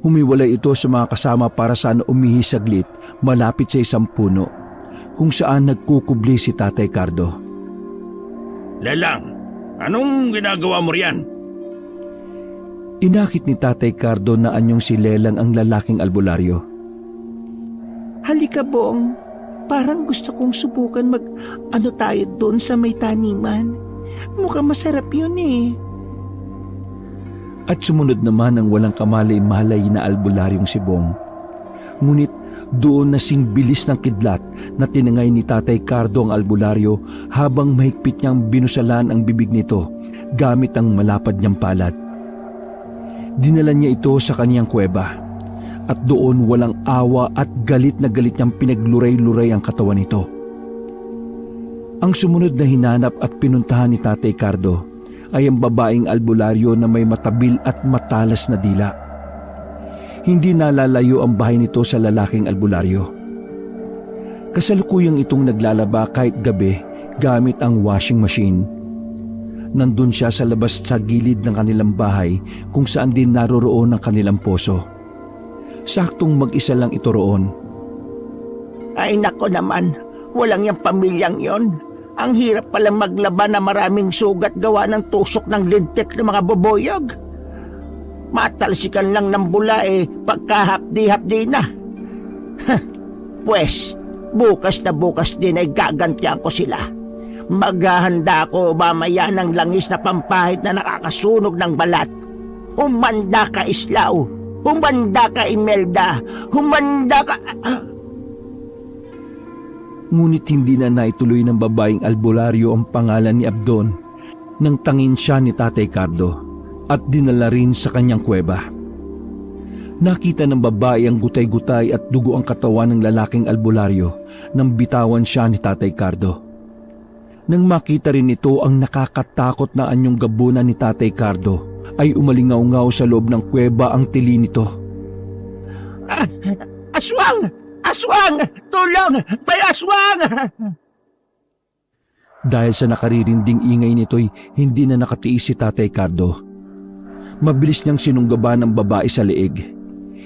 Humiwalay ito sa mga kasama para saan umihi saglit malapit sa isang puno kung saan nagkukubli si Tatay Cardo. Lelang, anong ginagawa mo riyan? Inakit ni Tatay Cardo na anyong si Lelang ang lalaking albularyo. Halika, Bong. Parang gusto kong subukan mag-ano tayo doon sa may taniman. Mukhang masarap yun At sumunod naman ang walang kamalay-malay na albularyong si Bong. Ngunit doon nasing bilis ng kidlat na tinangay ni Tatay Cardo ang albularyo habang mahigpit niyang binusalan ang bibig nito gamit ang malapad niyang palad. Dinala niya ito sa kaniyang kuweba at doon walang awa at galit na galit niyang pinagluray-luray ang katawan nito. Ang sumunod na hinanap at pinuntahan ni Tatay Cardo ay ang babaeng albularyo na may matabil at matalas na dila. Hindi nalalayo ang bahay nito sa lalaking albularyo. Kasalukuyang itong naglalaba kahit gabi gamit ang washing machine. Nandun siya sa labas sa gilid ng kanilang bahay kung saan din naroroon ang kanilang poso. Saktong mag-isa lang ito roon. Ay nako naman, walang yung pamilyang yon. Ang hirap palang maglaba na maraming sugat gawa ng tusok ng lintik ng mga boboyog. Matalsikan lang ng bula pagkahapdi-hapdi na. Pwes, bukas na bukas din ay gagantihan ko sila. Maghahanda ako mamaya ng langis na pampahid na nakakasunog ng balat. Humanda ka, Islaw! Humanda ka, Imelda! Humanda ka... Ngunit hindi na naituloy ng babaeng albularyo ang pangalan ni Abdon nang tangin siya ni Tatay Cardo at dinala rin sa kanyang kuweba. Nakita ng babae ang gutay-gutay at dugo ang katawan ng lalaking albularyo nang bitawan siya ni Tatay Cardo. Nang makita rin ito ang nakakatakot na anyong gabunan ni Tatay Cardo, ay umalingaw-ngaw sa loob ng kuweba ang tili nito. Aswang! Aswang! Tulong! May aswang! Dahil sa nakaririnding ingay nito'y hindi na nakatiis si Tatay Cardo. Mabilis niyang sinunggaban ng babae sa leeg.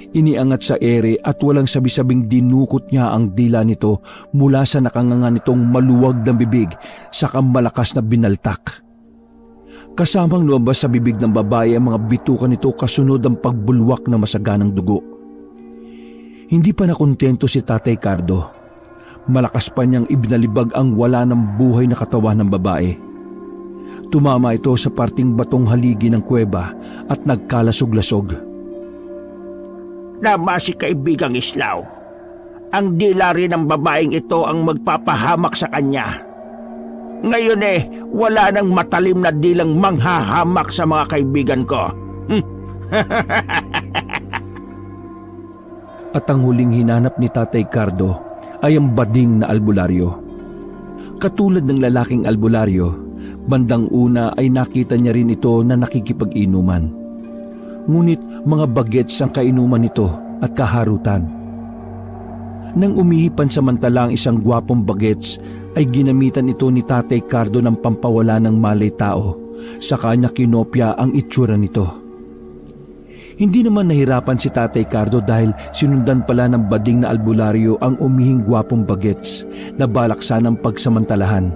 Iniangat sa ere at walang sabi-sabing dinukot niya ang dila nito mula sa nakanganga nitong maluwag na bibig sa malakas na binaltak. Kasamang lumabas sa bibig ng babae ang mga bitukan nito kasunod ang pagbulwak na masaganang dugo. Hindi pa nakontento si Tatay Cardo. Malakas pa niyang ibinalibag ang wala ng buhay na katawan ng babae. Tumama ito sa parting batong haligi ng kuweba at nagkalasog-lasog. Nama si kaibigang Islaw. Ang dila rin ng babaeng ito ang magpapahamak sa kanya. Ngayon wala nang matalim na dilang manghahamak sa mga kaibigan ko. At ang huling hinanap ni Tatay Cardo ay ang bading na albularyo. Katulad ng lalaking albularyo, bandang una ay nakita niya rin ito na nakikipag-inuman. Ngunit mga bagets ang kainuman nito at kaharutan. Nang umihipan samantala ang isang gwapong bagets, ay ginamitan ito ni Tatay Cardo ng pampawala ng malay tao. Sa kanya kinopya ang itsura nito. Hindi naman nahirapan si Tatay Cardo dahil sinundan pala ng bading na albularyo ang umihing gwapong bagets na balak sanang pagsamantalahan.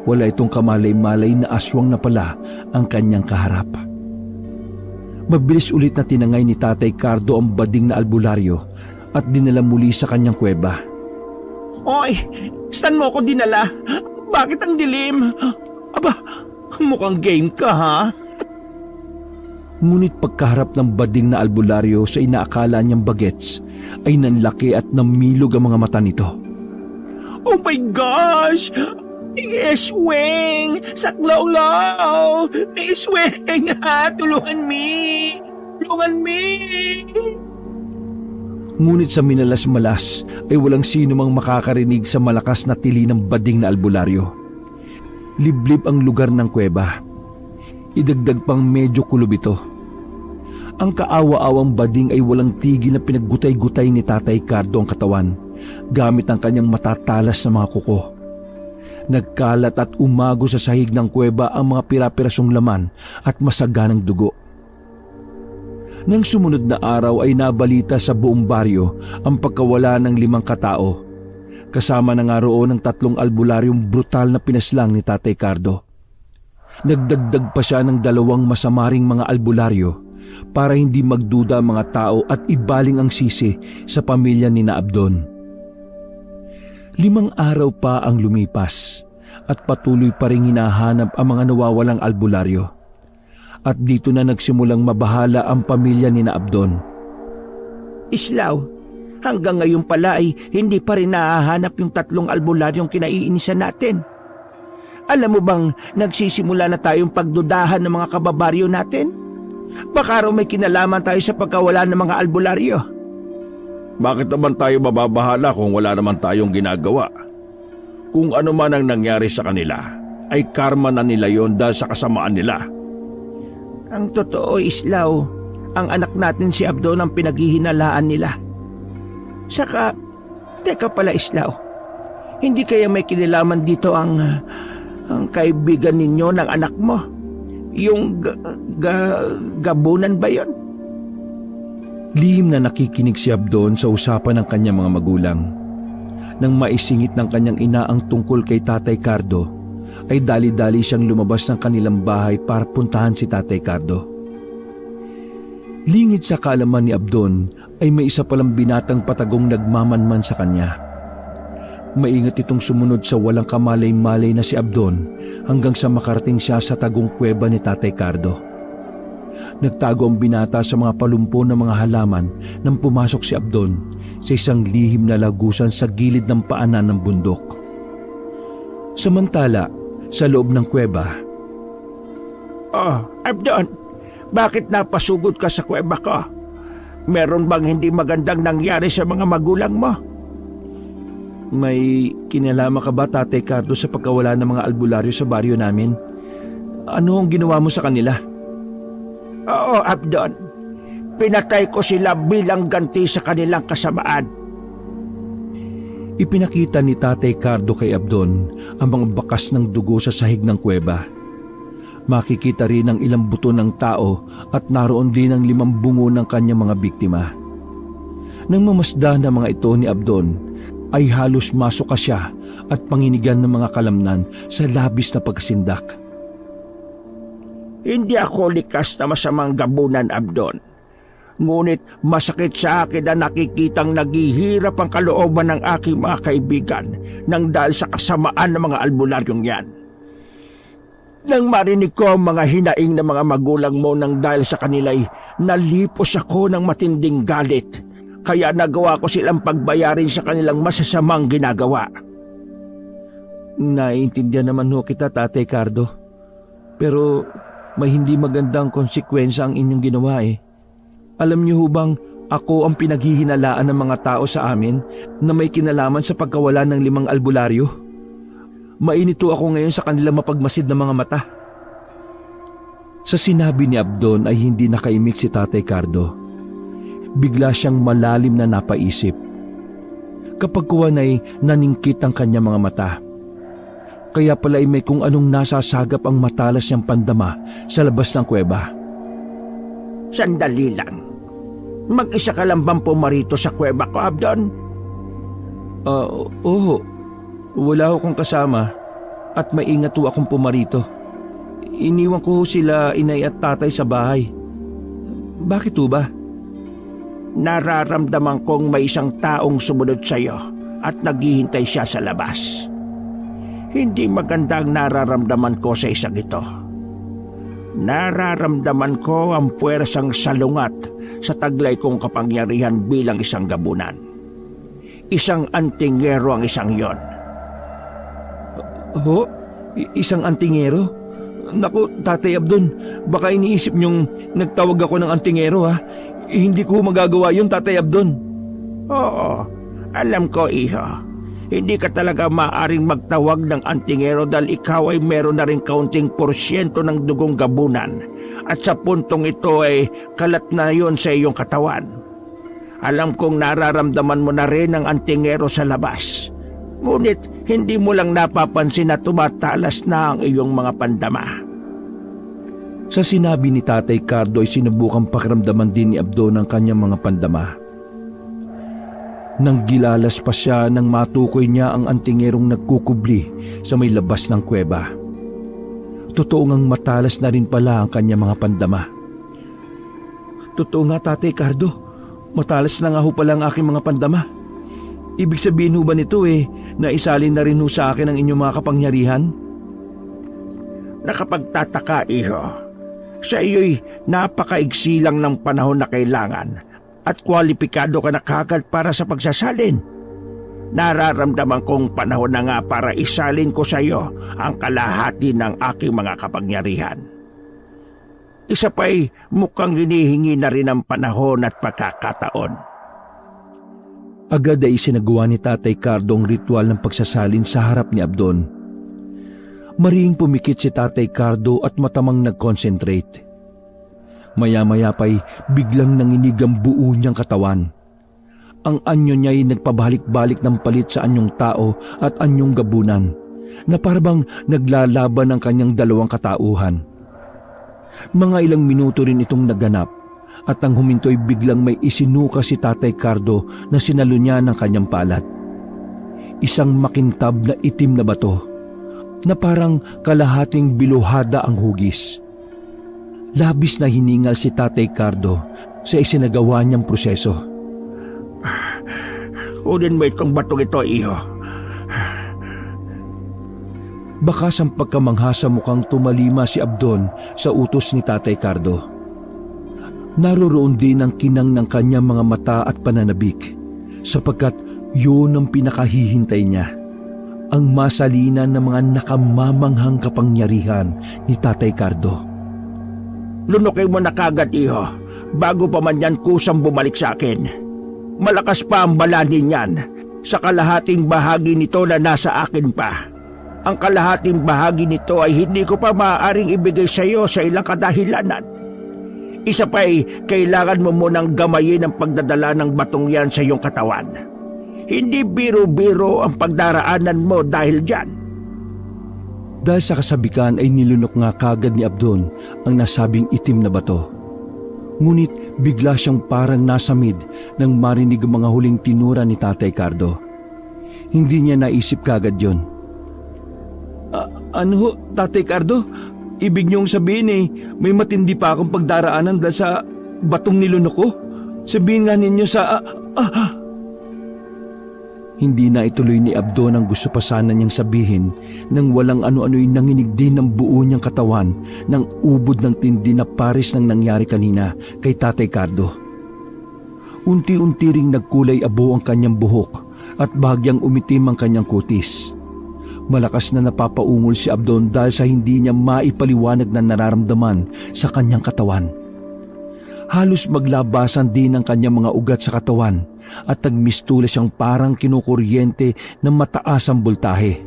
Wala itong kamalay-malay na aswang na pala ang kanyang kaharap. Mabilis ulit na tinangay ni Tatay Cardo ang bading na albularyo at dinala muli sa kanyang kuweba. Hoy, saan mo ko dinala? Bakit ang dilim? Aba, mukhang game ka ha? Ngunit pagkaharap ng bading na albularyo sa inaakala niyang bagets, ay nanlaki at namilog ang mga mata nito. Oh my gosh! Isweng! Saklaw-law! Isweng ha! Tulungan me! Tulungan me! Ngunit sa minalas-malas ay walang sino mang makakarinig sa malakas na tili ng bading na albularyo. Liblib ang lugar ng kuweba. Idagdag pang medyo kulob ito. Ang kaawa-awang bading ay walang tigil na pinaggutay-gutay ni Tatay Cardo ang katawan gamit ang kanyang matatalas na mga kuko. Nagkalat at umago sa sahig ng kuweba ang mga pira-pirasong laman at masaganang dugo. Nang sumunod na araw ay nabalita sa buong baryo ang pagkawala ng 5 katao. Kasama na nga roon ang 3 albularyong brutal na pinaslang ni Tatay Cardo. Nagdagdag pa siya ng 2 masamaring mga albularyo para hindi magduda ang mga tao at ibaling ang sisi sa pamilya ni na Abdon. 5 araw pa ang lumipas at patuloy pa rin hinahanap ang mga nawawalang albularyo. At dito na nagsimulang mabahala ang pamilya ni na Abdon. Islaw, hanggang ngayon pala ay hindi pa rin nahahanap yung 3 albularyong kinaiinisan natin. Alam mo bang nagsisimula na tayong pagdudahan ng mga kababaryo natin? Baka raw may kinalaman tayo sa pagkawala ng mga albularyo. Bakit naman tayo mababahala kung wala naman tayong ginagawa? Kung ano man ang nangyari sa kanila, ay karma na nila yon dahil sa kasamaan nila. Ang totoo, Islaw, ang anak natin si Abdon ang pinaghihinalaan nila. Saka, teka pala Islaw, hindi kaya may kinalaman dito ang kaibigan ninyo ng anak mo? Yung gabunan ba yon? Lihim na nakikinig si Abdon sa usapan ng kanyang mga magulang. Nang maisingit ng kanyang ina ang tungkol kay Tatay Cardo, ay dali-dali siyang lumabas ng kanilang bahay para puntahan si Tatay Cardo. Lingid sa kaalaman ni Abdon ay may isa palang binatang patagong nagmamanman sa kanya. Maingat itong sumunod sa walang kamalay-malay na si Abdon hanggang sa makarating siya sa tagong kuweba ni Tatay Cardo. Nagtago ang binata sa mga palumpo ng mga halaman nang pumasok si Abdon sa isang lihim na lagusan sa gilid ng paanan ng bundok. Samantala, sa loob ng kuweba, Oh, Abdon, bakit napasugod ka sa kuweba ko? Meron bang hindi magandang nangyari sa mga magulang mo? may kinalaman ka ba, Tatay Cardo, sa pagkawala ng mga albularyo sa baryo namin? Ano ang ginawa mo sa kanila? Oo, Abdon. Pinatay ko sila bilang ganti sa kanilang kasamaan. Ipinakita ni Tatay Cardo kay Abdon ang mga bakas ng dugo sa sahig ng kuweba. Makikita rin ang ilang buto ng tao at naroon din ang 5 bungo ng kanyang mga biktima. Nang mamasdan ng mga ito ni Abdon, ay halos masuka siya at panginigan ng mga kalamnan sa labis na pagkasindak. Hindi ako likas na masamang gabunan, Abdon. Ngunit masakit sa akin na nakikitang naghihirap ang kalooban ng aking mga kaibigan nang dahil sa kasamaan ng mga albularyong yan. Nang marinig ko ang mga hinaing ng mga magulang mo nang dahil sa kanila'y nalipos ako ng matinding galit, kaya nagawa ko silang pagbayarin sa kanilang masasamang ginagawa. Naiintindihan naman ho kita, Tatay Cardo. Pero may hindi magandang konsekwensya ang inyong ginawa eh. Alam niyo ho bang ako ang pinaghihinalaan ng mga tao sa amin na may kinalaman sa pagkawala ng 5 albularyo? Mainito ako ngayon sa kanilang mapagmasid na mga mata. Sa sinabi ni Abdon ay hindi nakaimik si Tatay Cardo. Bigla siyang malalim na napaisip. Kapag kuwan ay naningkit ang kanyang mga mata. Kaya pala ay may kung anong nasasagap ang matalas niyang pandama sa labas ng kuweba. Sandali lang. Mag-isa ka lang bang pumarito sa kuweba ko, Abdon? Oo. Wala akong kasama at maingat ho akong pumarito. Iniwan ko sila inay at tatay sa bahay. Bakit ho ba? Nararamdaman kong may isang taong sumunod sa iyo at naghihintay siya sa labas. Hindi magandang nararamdaman ko sa isang ito. Nararamdaman ko ang puwersang salungat sa taglay kong kapangyarihan bilang isang gabunan. Isang antingero ang isang yon. Ho? Isang antingero? Naku, Tatay Abdon, baka iniisip niyong nagtawag ako ng antingero ha? Hindi ko magagawa yun, Tatay Abdon. Oo, alam ko, iho. Hindi ka talaga maaaring magtawag ng antingero dahil ikaw ay meron na rin kaunting porsyento ng dugong gabunan at sa puntong ito ay kalat na yon sa iyong katawan. Alam kong nararamdaman mo na rin ang antingero sa labas. Ngunit hindi mo lang napapansin na tumatalas na ang iyong mga pandama. Sa sinabi ni Tatay Cardo ay sinubukang pakiramdaman din ni Abdon ang kanyang mga pandama. Nang gilalas pa siya nang matukoy niya ang antingerong nagkukubli sa may labas ng kuweba. Totoo ngang matalas na rin pala ang kanyang mga pandama. Totoo nga, Tatay Cardo, matalas na nga ho pala ang aking mga pandama. Ibig sabihin ho ba nito na isalin na rin ho sa akin ang inyong mga kapangyarihan? Nakapagtataka, iho. Sa iyo'y napakaigsi lang ng panahon na kailangan at kwalipikado ka na kagad para sa pagsasalin. Nararamdaman kong panahon na nga para isalin ko sa iyo ang kalahati ng aking mga kapangyarihan. Isa pa'y mukhang hinihingi na rin ang panahon at pagkakataon. Agad ay isinagawa ni Tatay Cardo ang ritual ng pagsasalin sa harap ni Abdon. Mariing pumikit si Tatay Cardo at matamang nag-concentrate. Maya-maya pa'y biglang nanginig ang buo niyang katawan. Ang anyo niya ay nagpabalik-balik ng palit sa anyong tao at anyong gabunan, na parabang naglalaban ang kanyang dalawang katauhan. Mga ilang minuto rin itong naganap at ang huminto'y biglang may isinuka si Tatay Cardo na sinalo niya ng kanyang palad. Isang makintab na itim na bato na parang kalahating biluhada ang hugis. Labis na hiningal si Tatay Cardo sa isinagawa niyang proseso. Kunin mo itong batong ito, iho. Bakas ang pagkamangha sa mukhang tumalima si Abdon sa utos ni Tatay Cardo. Naroroon din ang kinang ng kanyang mga mata at pananabik, sapagkat yun ang pinakahihintay niya. Ang masalinan ng mga nakamamanghang kapangyarihan ni Tatay Cardo. Lunukin mo na kagad, iho, bago pa man yan kusang bumalik sa akin. Malakas pa ang balanin yan sa kalahating bahagi nito na nasa akin pa. Ang kalahating bahagi nito ay hindi ko pa maaaring ibigay sa iyo sa ilang kadahilanan. Isa pa'y kailangan mo munang gamayin ang pagdadala ng batong yan sa iyong katawan. Hindi biro-biro ang pagdaraanan mo dahil dyan. Dahil sa kasabikan ay nilunok nga kagad ni Abdon ang nasabing itim na bato. Ngunit bigla siyang parang nasamid nang marinig ang mga huling tinura ni Tatay Cardo. Hindi niya naisip kagad yon. Ano ho, Tatay Cardo? Ibig niyong sabihin may matindi pa akong pagdaraanan dahil sa batong nilunok ko? Sabihin nga ninyo sa... Hindi na ituloy ni Abdon ang gusto pa sana niyang sabihin nang walang ano-ano'y nanginig din ng buo niyang katawan ng ubod ng tindi na pares ng nangyari kanina kay Tatay Cardo. Unti-unti ring nagkulay abo ang kanyang buhok at bahagyang umitim ang kanyang kutis. Malakas na napapaungol si Abdon dahil sa hindi niya maipaliwanag na nararamdaman sa kanyang katawan. Halos maglabasan din ang kanyang mga ugat sa katawan at nagmistula siyang parang kinukuryente ng mataas ang boltahe.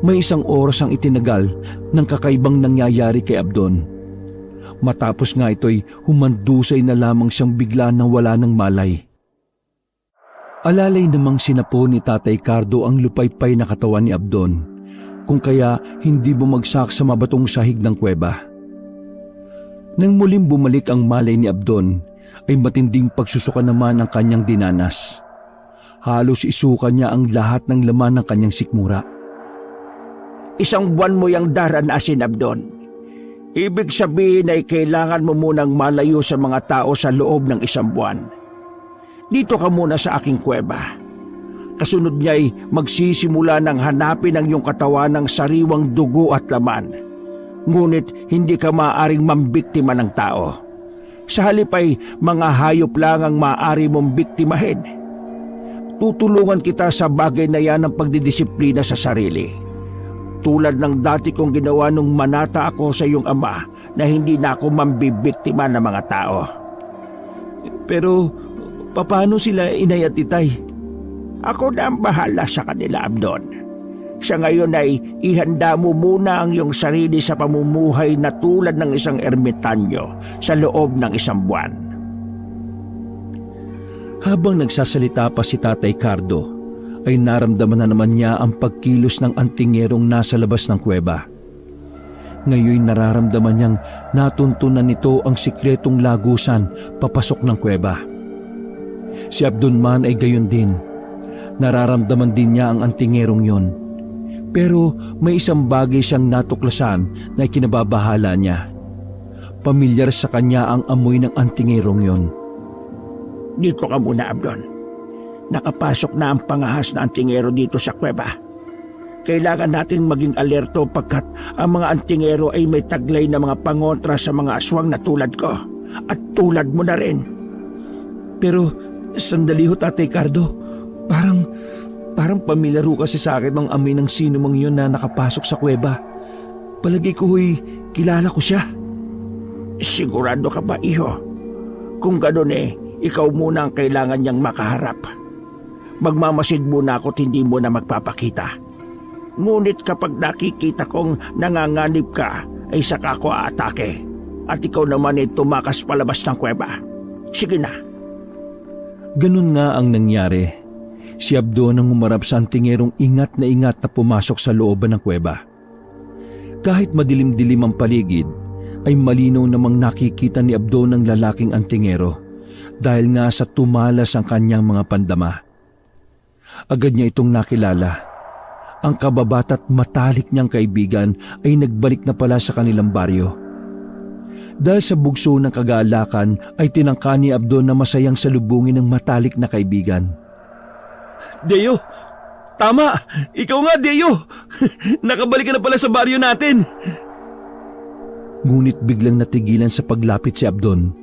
May isang oras ang itinagal ng kakaibang nangyayari kay Abdon. Matapos nga ito'y humandusay na lamang siyang bigla nang wala ng malay. Alalay namang sinapo ni Tatay Cardo ang lupaypay na katawan ni Abdon, kung kaya hindi bumagsak sa mabatong sahig ng kuweba. Nang muling bumalik ang malay ni Abdon, ay matinding pagsusuka naman ang kanyang dinanas. Halos isuka niya ang lahat ng laman ng kanyang sikmura. Isang buwan mo yang daranasin, Abdon. Ibig sabihin ay kailangan mo munang malayo sa mga tao sa loob ng isang buwan. Dito ka muna sa aking kuweba. Kasunod niya'y magsisimula ng hanapin ang iyong katawan ng sariwang dugo at laman. Ngunit hindi ka maaaring mambiktima ng tao. Sa halip ay mga hayop lang ang maaari mong biktimahin. Tutulungan kita sa bagay na yan ng pagdidisiplina sa sarili. Tulad ng dati kong ginawa nung manata ako sa iyong ama na hindi na ako mambibiktima ng mga tao. Pero paano sila inay at itay? Ako na ang bahala sa kanila, Abdon. Sa ngayon ay ihanda mo muna ang iyong sarili sa pamumuhay na tulad ng isang ermitanyo sa loob ng isang buwan. Habang nagsasalita pa si Tatay Cardo, ay naramdaman na naman niya ang pagkilos ng antingerong nasa labas ng kuweba. Ngayon nararamdaman niyang natuntunan nito ang sikretong lagusan papasok ng kuweba. Si Abdon man ay gayon din. Nararamdaman din niya ang antingerong yon. Pero may isang bagay siyang natuklasan na kinababahala niya. Pamilyar sa kanya ang amoy ng antingerong yon. Dito ka muna, Abdon. Nakapasok na ang pangahas na antingero dito sa kuweba. Kailangan natin maging alerto pagkat ang mga antingero ay may taglay na mga pangontra sa mga aswang na tulad ko. At tulad mo na rin. Pero sandali ho, Tatay Cardo. Parang pamilyar ho kasi sa akin ang amoy ng sino mang yun na nakapasok sa kuweba. Palagi ko kilala ko siya. Sigurado ka ba, iho? Kung gano'n ikaw muna ang kailangan niyang makaharap. Magmamasid muna ako't hindi mo na magpapakita. Ngunit kapag nakikita kong nanganganib ka, ay saka ko aatake. At ikaw naman tumakas palabas ng kuweba. Sige na. Ganun nga ang nangyari. Si Abdon ang humarap sa antingerong ingat na pumasok sa looban ng kuweba. Kahit madilim-dilim ang paligid, ay malinaw namang nakikita ni Abdon ang lalaking antingero dahil nga sa tumalas ang kanyang mga pandama. Agad niya itong nakilala. Ang kababata't matalik niyang kaibigan ay nagbalik na pala sa kanilang baryo. Dahil sa bugso ng kagalakan ay tinangka ni Abdon na masayang salubungin ng matalik na kaibigan. Deo! Tama! Ikaw nga, Deo! Nakabalik ka na pala sa baryo natin! Ngunit biglang natigilan sa paglapit si Abdon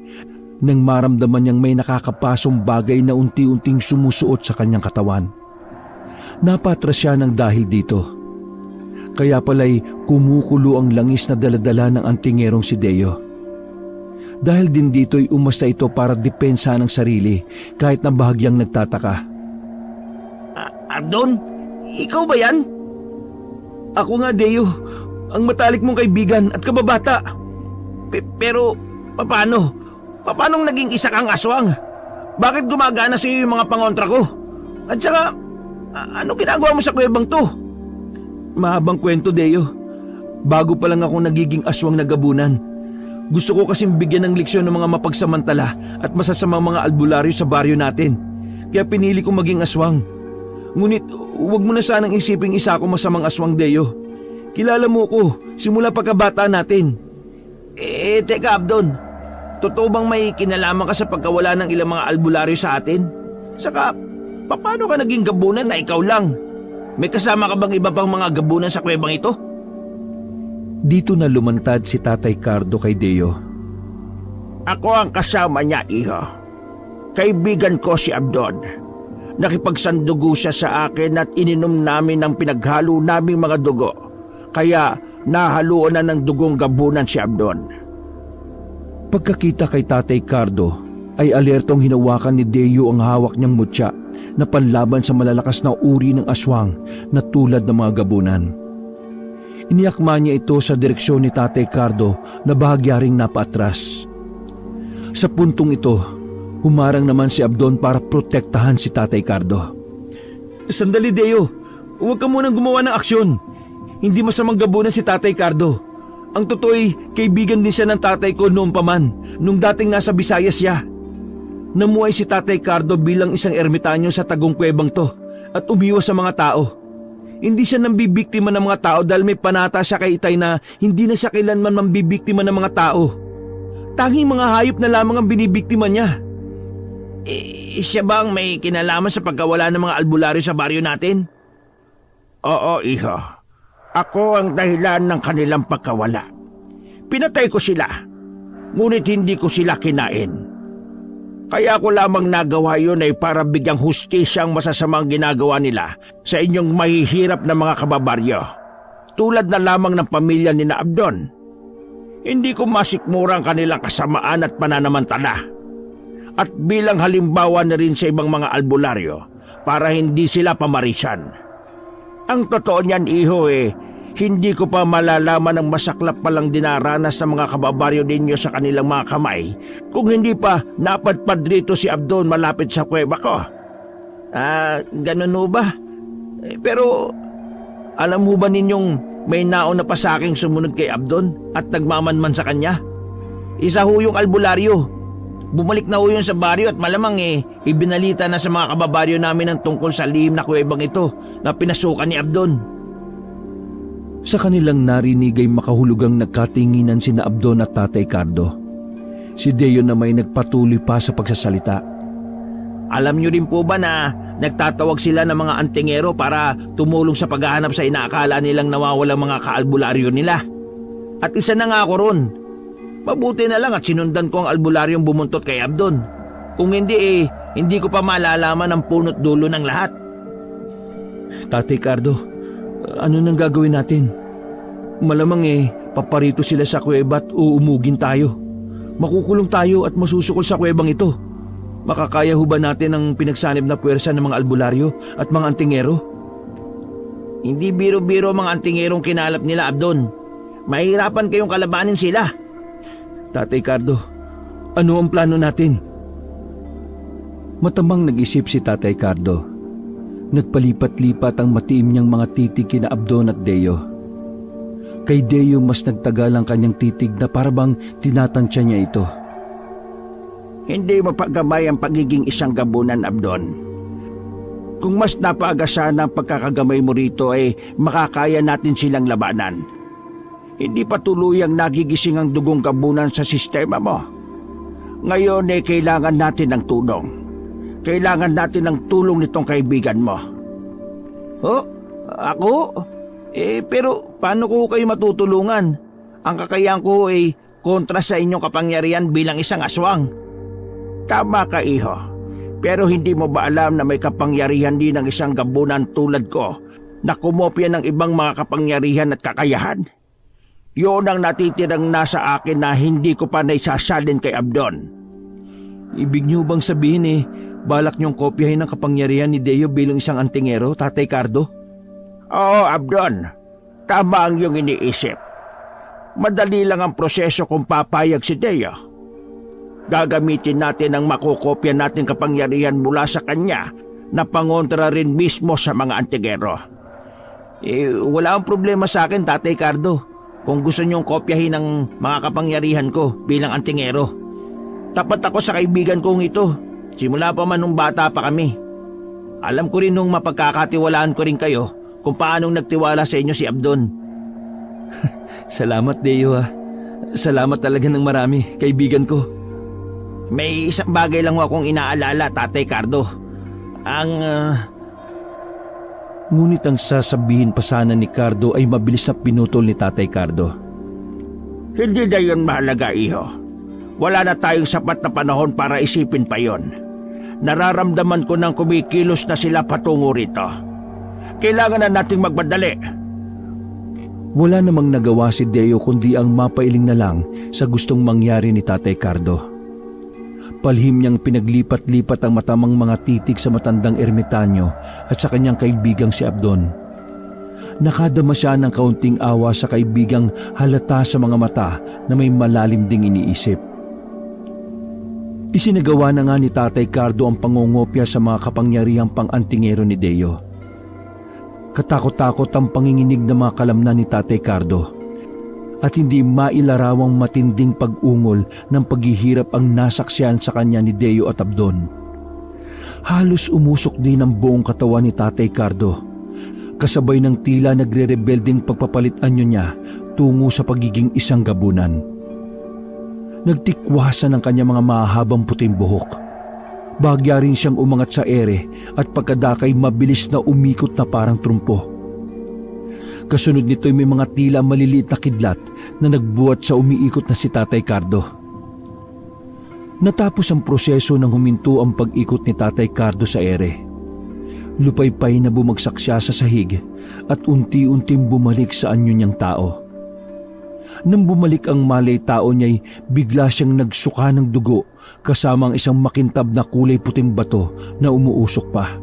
nang maramdaman niyang may nakakapasong bagay na unti-unting sumusuot sa kanyang katawan. Napatras siya ng dahil dito. Kaya pala'y kumukulo ang langis na daladala ng antingerong si Deo. Dahil din dito'y umasta ito para depensa ng sarili kahit na bahagyang nagtataka. Abdon, ikaw ba yan? Ako nga, Deo. Ang matalik mong kaibigan at kababata. Pero, paano? Paanong naging isa kang aswang? Bakit gumagana sa iyo yung mga pangontra ko? At saka, ano ginagawa mo sa kuwebang to? Mahabang kwento, Deo. Bago pa lang ako nagiging aswang na gabunan. Gusto ko kasing bigyan ng leksyon ng mga mapagsamantala at masasamang mga albularyo sa baryo natin. Kaya pinili kong maging aswang. Ngunit huwag mo na sanang isiping isa ako masamang aswang, Deo. Kilala mo ko simula pagkabata natin. Teka Abdon. Totoo bang may kinalaman ka sa pagkawala ng ilang mga albularyo sa atin? Saka, paano ka naging gabunan na ikaw lang? May kasama ka bang iba pang mga gabunan sa kuwebang ito? Dito na lumantad si Tatay Cardo kay Deo. Ako ang kasama niya, iho. Kaibigan ko si Abdon. Nakipagsandugo siya sa akin at ininom namin ang pinaghalo naming mga dugo. Kaya nahaluan na ng dugong gabunan si Abdon. Pagkakita kay Tatay Cardo, ay alertong hinawakan ni Deo ang hawak niyang mutya na panlaban sa malalakas na uri ng aswang na tulad ng mga gabunan. Iniyakma niya ito sa direksyon ni Tatay Cardo na bahagya ring napaatras. Sa puntong ito, humarang naman si Abdon para protektahan si Tatay Cardo. Sandali, Deo. Huwag ka munang gumawa ng aksyon. Hindi masamang gabunan si Tatay Cardo. Ang totoo'y kaibigan din siya ng tatay ko noon pa man, nung dating nasa Visayas siya. Namuhay si Tatay Cardo bilang isang ermitanyo sa tagong kuwebang to at umiwas sa mga tao. Hindi siya nambibiktima ng mga tao dahil may panata siya kay Itay na hindi na siya kailanman mambibiktima ng mga tao. Tanging mga hayop na lamang ang binibiktima niya. Siya bang may kinalaman sa pagkawala ng mga albularyo sa baryo natin? Oo, iho. Ako ang dahilan ng kanilang pagkawala. Pinatay ko sila, ngunit hindi ko sila kinain. Kaya ko lamang nagawa yun ay para bigyang hustisya ang masasamang ginagawa nila sa inyong mahihirap na mga kababaryo, tulad na lamang ng pamilya ni na Abdon. Hindi ko masikmura ang kanilang kasamaan at pananamantala. At bilang halimbawa na rin sa ibang mga albularyo para hindi sila pamarisan. Ang totoo niyan, iho, hindi ko pa malalaman ang masaklap palang dinaranas ng mga kababaryo ninyo sa kanilang mga kamay kung hindi pa napadpad rito si Abdon malapit sa kuweba ko. Ganun ho ba? Pero alam ho ba ninyong may nauna pa sa aking sumunod kay Abdon at nagmamanman sa kanya? Isa ho yung albularyo. Bumalik na ho yun sa baryo at malamang ibinalita na sa mga kababaryo namin ang tungkol sa lihim na kuwebang ito na pinasukan ni Abdon. Sa kanilang narinig ay makahulugang nagkatinginan sina Abdon at Tatay Cardo. Si Deo na may nagpatuloy pa sa pagsasalita. Alam niyo rin po ba na nagtatawag sila ng mga antingero para tumulong sa paghahanap sa inaakala nilang nawawalang mga kaalbularyo nila? At isa na nga ako ron. Mabuti na lang at sinundan ko ang albularyong bumuntot kay Abdon. Kung hindi hindi ko pa malalaman ang punot dulo ng lahat. Tatay Cardo, ano nang gagawin natin? Malamang paparito sila sa kuweba at uumugin tayo. Makukulong tayo at masusukol sa kuwebang ito. Makakaya ho ba natin ang pinagsanib na puwersa ng mga albularyo at mga antingero? Hindi biro-biro mga antingerong kinalap nila, Abdon. Mahirapan kayong kalabanin sila. Tatay Cardo, ano ang plano natin? Matamang nag-isip si Tatay Cardo. Nagpalipat-lipat ang matiim niyang mga titig kina Abdon at Deo. Kay Deo mas nagtagal ang kanyang titig na parabang tinatansya niya ito. Hindi mapagamay ang pagiging isang gabunan, Abdon. Kung mas napaaga sana ang pagkakagamay mo rito ay makakaya natin silang labanan. Hindi pa tuluyang nagigising ang dugong gabunan sa sistema mo. Ngayon ay kailangan natin ng tulong. Kailangan natin ng tulong nitong kaibigan mo. Oh, ako? Pero paano ko kayo matutulungan? Ang kakayahan ko ay kontra sa inyong kapangyarihan bilang isang aswang. Tama ka, iho. Pero hindi mo ba alam na may kapangyarihan din ng isang gabunan tulad ko na kumopya ng ibang mga kapangyarihan at kakayahan? Yun ang natitirang nasa akin na hindi ko pa naisasalin kay Abdon. Ibig niyo bang sabihin balak niyong kopyahin ang kapangyarihan ni Deo bilang isang antingero, Tatay Cardo? Oo, Abdon. Tama ang iyong iniisip. Madali lang ang proseso kung papayag si Deo. Gagamitin natin ang makukopya nating kapangyarihan mula sa kanya na pangontra rin mismo sa mga antigero. Wala ang problema sa akin, Tatay Cardo, kung gusto niyong kopyahin ang mga kapangyarihan ko bilang antingero. Tapat ako sa kaibigan kong ito. Simula pa man nung bata pa kami. Alam ko rin nung mapagkakatiwalaan ko rin kayo kung paanong nagtiwala sa inyo si Abdon. Salamat, Deo. Salamat talaga ng marami, kaibigan ko. May isang bagay lang akong inaalala, Tatay Cardo. Ngunit ang sasabihin pa sana ni Cardo ay mabilis na pinutol ni Tatay Cardo. Hindi na yun mahalaga, iho. Wala na tayong sapat na panahon para isipin pa yon. Nararamdaman ko nang kumikilos na sila patungo rito. Kailangan na nating magmadali. Wala namang nagawa si Deo kundi ang mapailing na lang sa gustong mangyari ni Tatay Cardo. Palhim niyang pinaglipat-lipat ang matamang mga titig sa matandang ermitanyo at sa kanyang kaibigang si Abdon. Nakadama siya ng kaunting awa sa kaibigang halata sa mga mata na may malalim ding iniisip. Isinagawa na nga ni Tatay Cardo ang pangungopya sa mga kapangyarihang pang-antingero ni Deo. Katakot-takot ang panginginig ng mga kalamnan ni Tatay Cardo at hindi mailarawang matinding pag-ungol ng paghihirap ang nasaksihan sa kanya ni Deo at Abdon. Halos umusok din ang buong katawan ni Tatay Cardo, kasabay ng tila nagre-rebelding pagpapalit anyo niya tungo sa pagiging isang gabunan. Nagtikwasan ang kanyang mga mahabang puting buhok. Bahagya rin siyang umangat sa ere at pagkadakay mabilis na umikot na parang trumpo. Kasunod nito ay may mga tila maliliit na kidlat na nagbuhat sa umiikot na si Tatay Cardo. Natapos ang proseso nang huminto ang pag-ikot ni Tatay Cardo sa ere. Lupaypay na bumagsak siya sa sahig at unti-unting bumalik sa anyo niyang tao. Nang bumalik ang malay tao niya'y bigla siyang nagsuka ng dugo kasama ang isang makintab na kulay puting bato na umuusok pa.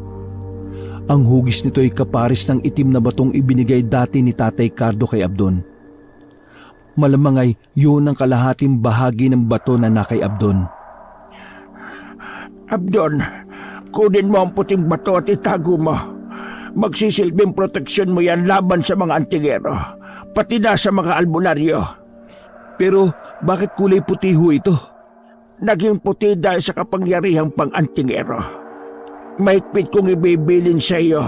Ang hugis nito ay kaparis ng itim na batong ibinigay dati ni Tatay Cardo kay Abdon. Malamang ay yun ang kalahating bahagi ng bato na nakay Abdon. Abdon, kunin mo ang puting bato at itago mo. Magsisilbing proteksyon mo yan laban sa mga antigero, pati na sa mga albularyo. Pero bakit kulay puti ho ito? Naging puti dahil sa kapangyarihang pang-antingero. Mahigpit kong ibibilin sa iyo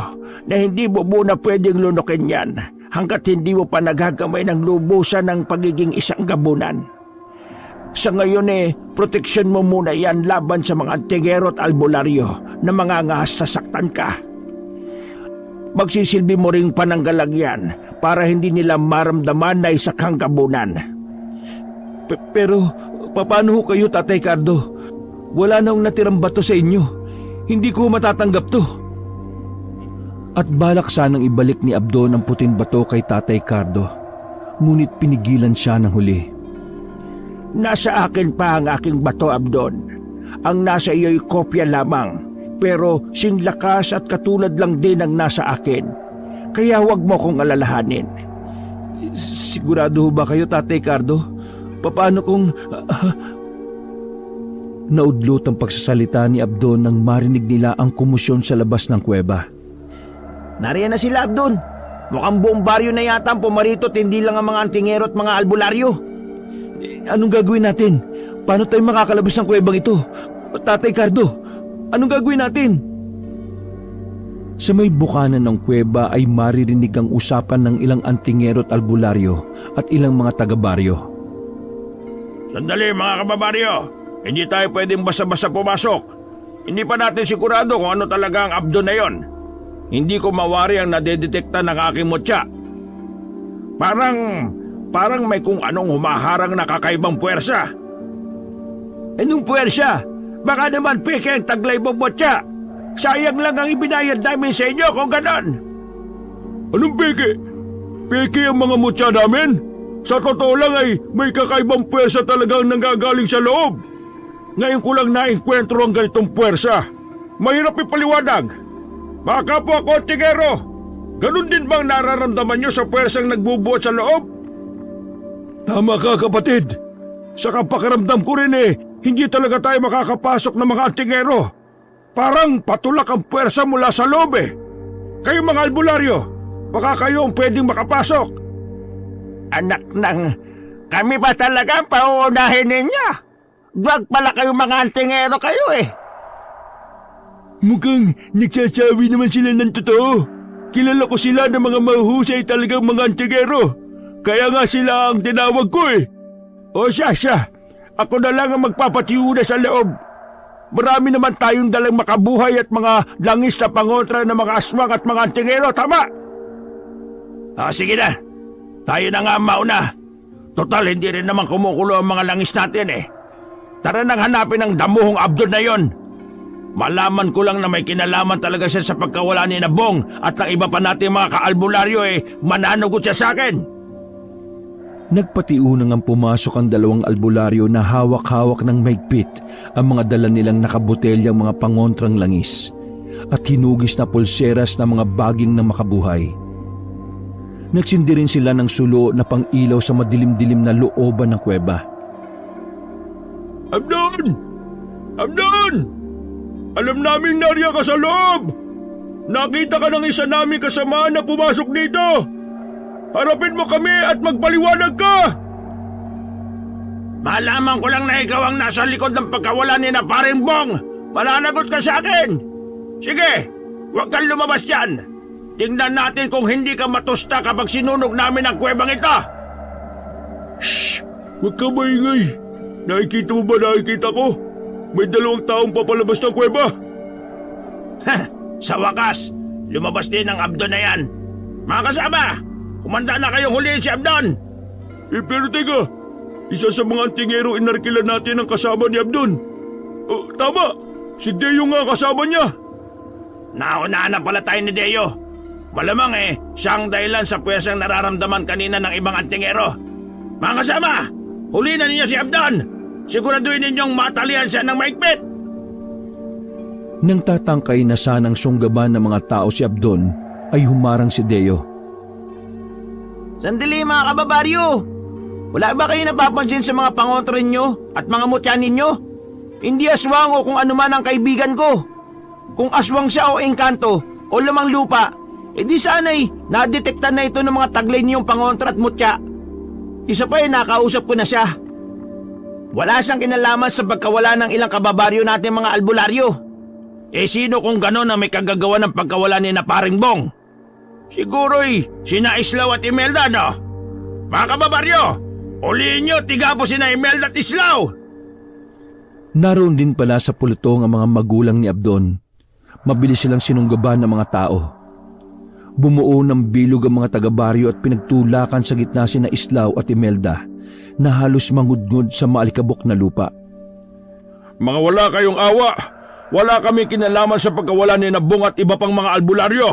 na hindi mo muna pwedeng lunukin yan hanggat hindi mo pa nagagamay ng lubusan ng pagiging isang gabunan. Sa ngayon proteksyon mo muna yan laban sa mga antigero at albularyo na mangangahas na saktan ka. Magsisilbi mo ring pananggalang yan para hindi nila maramdaman na isa kang gabunan. Pero paano ho kayo, Tatay Cardo? Wala nang natirang bato sa inyo. Hindi ko matatanggap to. At balak sanang ibalik ni Abdon ang puting bato kay Tatay Cardo, ngunit pinigilan siya ng huli. Nasa akin pa ang aking bato, Abdon. Ang nasa iyo'y kopya lamang, pero singlakas at katulad lang din ang nasa akin. Kaya huwag mo kong alalahanin. Sigurado ho ba kayo, Tatay Cardo? Paano kung... Naudlot ang pagsasalita ni Abdon nang marinig nila ang kumusyon sa labas ng kuweba. Nariyan na sila, Abdon. Mukhang buong baryo na yata ang pumarito at hindi lang ang mga antingero at mga albularyo. Anong gagawin natin? Paano tayo makakalabas ng kuwebang ito? Tatay Cardo, anong gagawin natin? Sa may bukanan ng kuweba ay maririnig ang usapan ng ilang antingero at albularyo at ilang mga taga-baryo. Sandali mga kababaryo, hindi tayo pwedeng basta-basta pumasok. Hindi pa natin sigurado kung ano talaga ang Abdon na yon. Hindi ko mawari ang nadedetekta ng aking mutya. Parang may kung anong humaharang na kakaibang puwersa. Anong puwersa? Baka naman peke ang taglay mong mutya. Sayang lang ang ibinayad namin sa inyo kung ganon. Anong peke? Peke ang mga mutya namin? Sa totoo lang ay may kakaibang puwersa talagang nanggagaling sa loob. Ngayon ko lang naengkwentro ang ganitong puwersa. Mahirap ipaliwanag. Mga kapwa kontingero, ganun din bang nararamdaman nyo sa puwersang nagbubuot sa loob? Tama ka, kapatid. Sa kapakaramdam ko rin hindi talaga tayo makakapasok ng mga antingero. Parang patulak ang puwersa mula sa loob Kayo mga albularyo, baka kayo ang pwedeng makapasok. Anak ng, kami ba talaga ang pauunahin ninyo? Wag pala kayo mga antingero kayo Mukhang nagsasabi naman sila ng totoo. Kilala ko sila ng mga mahuhusay talagang mga antingero. Kaya nga sila ang tinawag ko O siya, ako na lang ang magpapatiyuna sa loob. Marami naman tayong dalang makabuhay at mga langis na pangontra ng mga aswang at mga antingero, tama? Sige na, tayo na nga mauna. Total, hindi rin naman kumukulo ang mga langis natin Tara nang hanapin ang damuhong Abdon na yon. Malaman ko lang na may kinalaman talaga siya sa pagkawala ni Nabong at ang iba pa nating mga kaalbularyo mananugot siya sa akin. Nagpatiunang ang pumasok ang dalawang albularyo na hawak-hawak ng mahigpit ang mga dala nilang nakabotelyang mga pangontrang langis at hinugis na pulseras na mga baging na makabuhay. Nagsindi rin sila ng sulo na pang-ilaw sa madilim-dilim na looban ng kuweba. Abdon! Abdon! Alam naming nariya ka sa loob! Nakita ka ng isa naming kasamahan na pumasok dito! Harapin mo kami at magpaliwanag ka! Malaman ko lang na ikaw ang nasa likod ng pagkawala ni na paring Bong! Mananagot ka sa akin! Sige, huwag kang lumabas dyan! Tingnan natin kung hindi ka matusta kapag sinunog namin ang kuwebang ito! Shh! Huwag ka maingay! Nakikita mo ba nakikita ko? May 2 taong papalabas ng kuweba! Sa wakas, lumabas din ang Abdon na yan! Mga kasama! Kumanda na kayong huliin si Abdon! Pero teka, isa sa mga antingero inarkilan natin ang kasama ni Abdon. Tama, si Deo nga kasama niya. Nauna na pala tayo ni Deo. Malamang siya ang dahilan sa puwersang nararamdaman kanina ng ibang antingero. Mga kasama, huliin na ninyo si Abdon! Siguraduhin ninyong matalian siya ng maigpit! Nang tatangkay na sanang sunggaban ng mga tao si Abdon, ay humarang si Deo. Sandali mga kababaryo! Wala ba kayo napapansin sa mga pangontra ninyo at mga mutya ninyo? Hindi aswang o kung ano man ang kaibigan ko. Kung aswang siya o engkanto o lamang lupa, di sana'y nadetektan na ito ng mga taglay niyong pangontra at mutya. Isa pa nakausap ko na siya. Wala siyang kinalaman sa pagkawala ng ilang kababaryo natin mga albularyo. Sino kung gano'n na may kagagawa ng pagkawala ni na paring Bong? Siguro'y sina Islaw at Imelda, no? Mga kababaryo, ulihin nyo tigapo sina Imelda at Islaw! Naroon din pala sa pulutong ang mga magulang ni Abdon. Mabilis silang sinunggaban ng mga tao. Bumuo ng bilog ang mga taga-baryo at pinagtulakan sa gitna sina Islaw at Imelda na halos mangudngod sa maalikabok na lupa. Mga wala kayong awa! Wala kami kinalaman sa pagkawala ni Nabong at iba pang mga albularyo.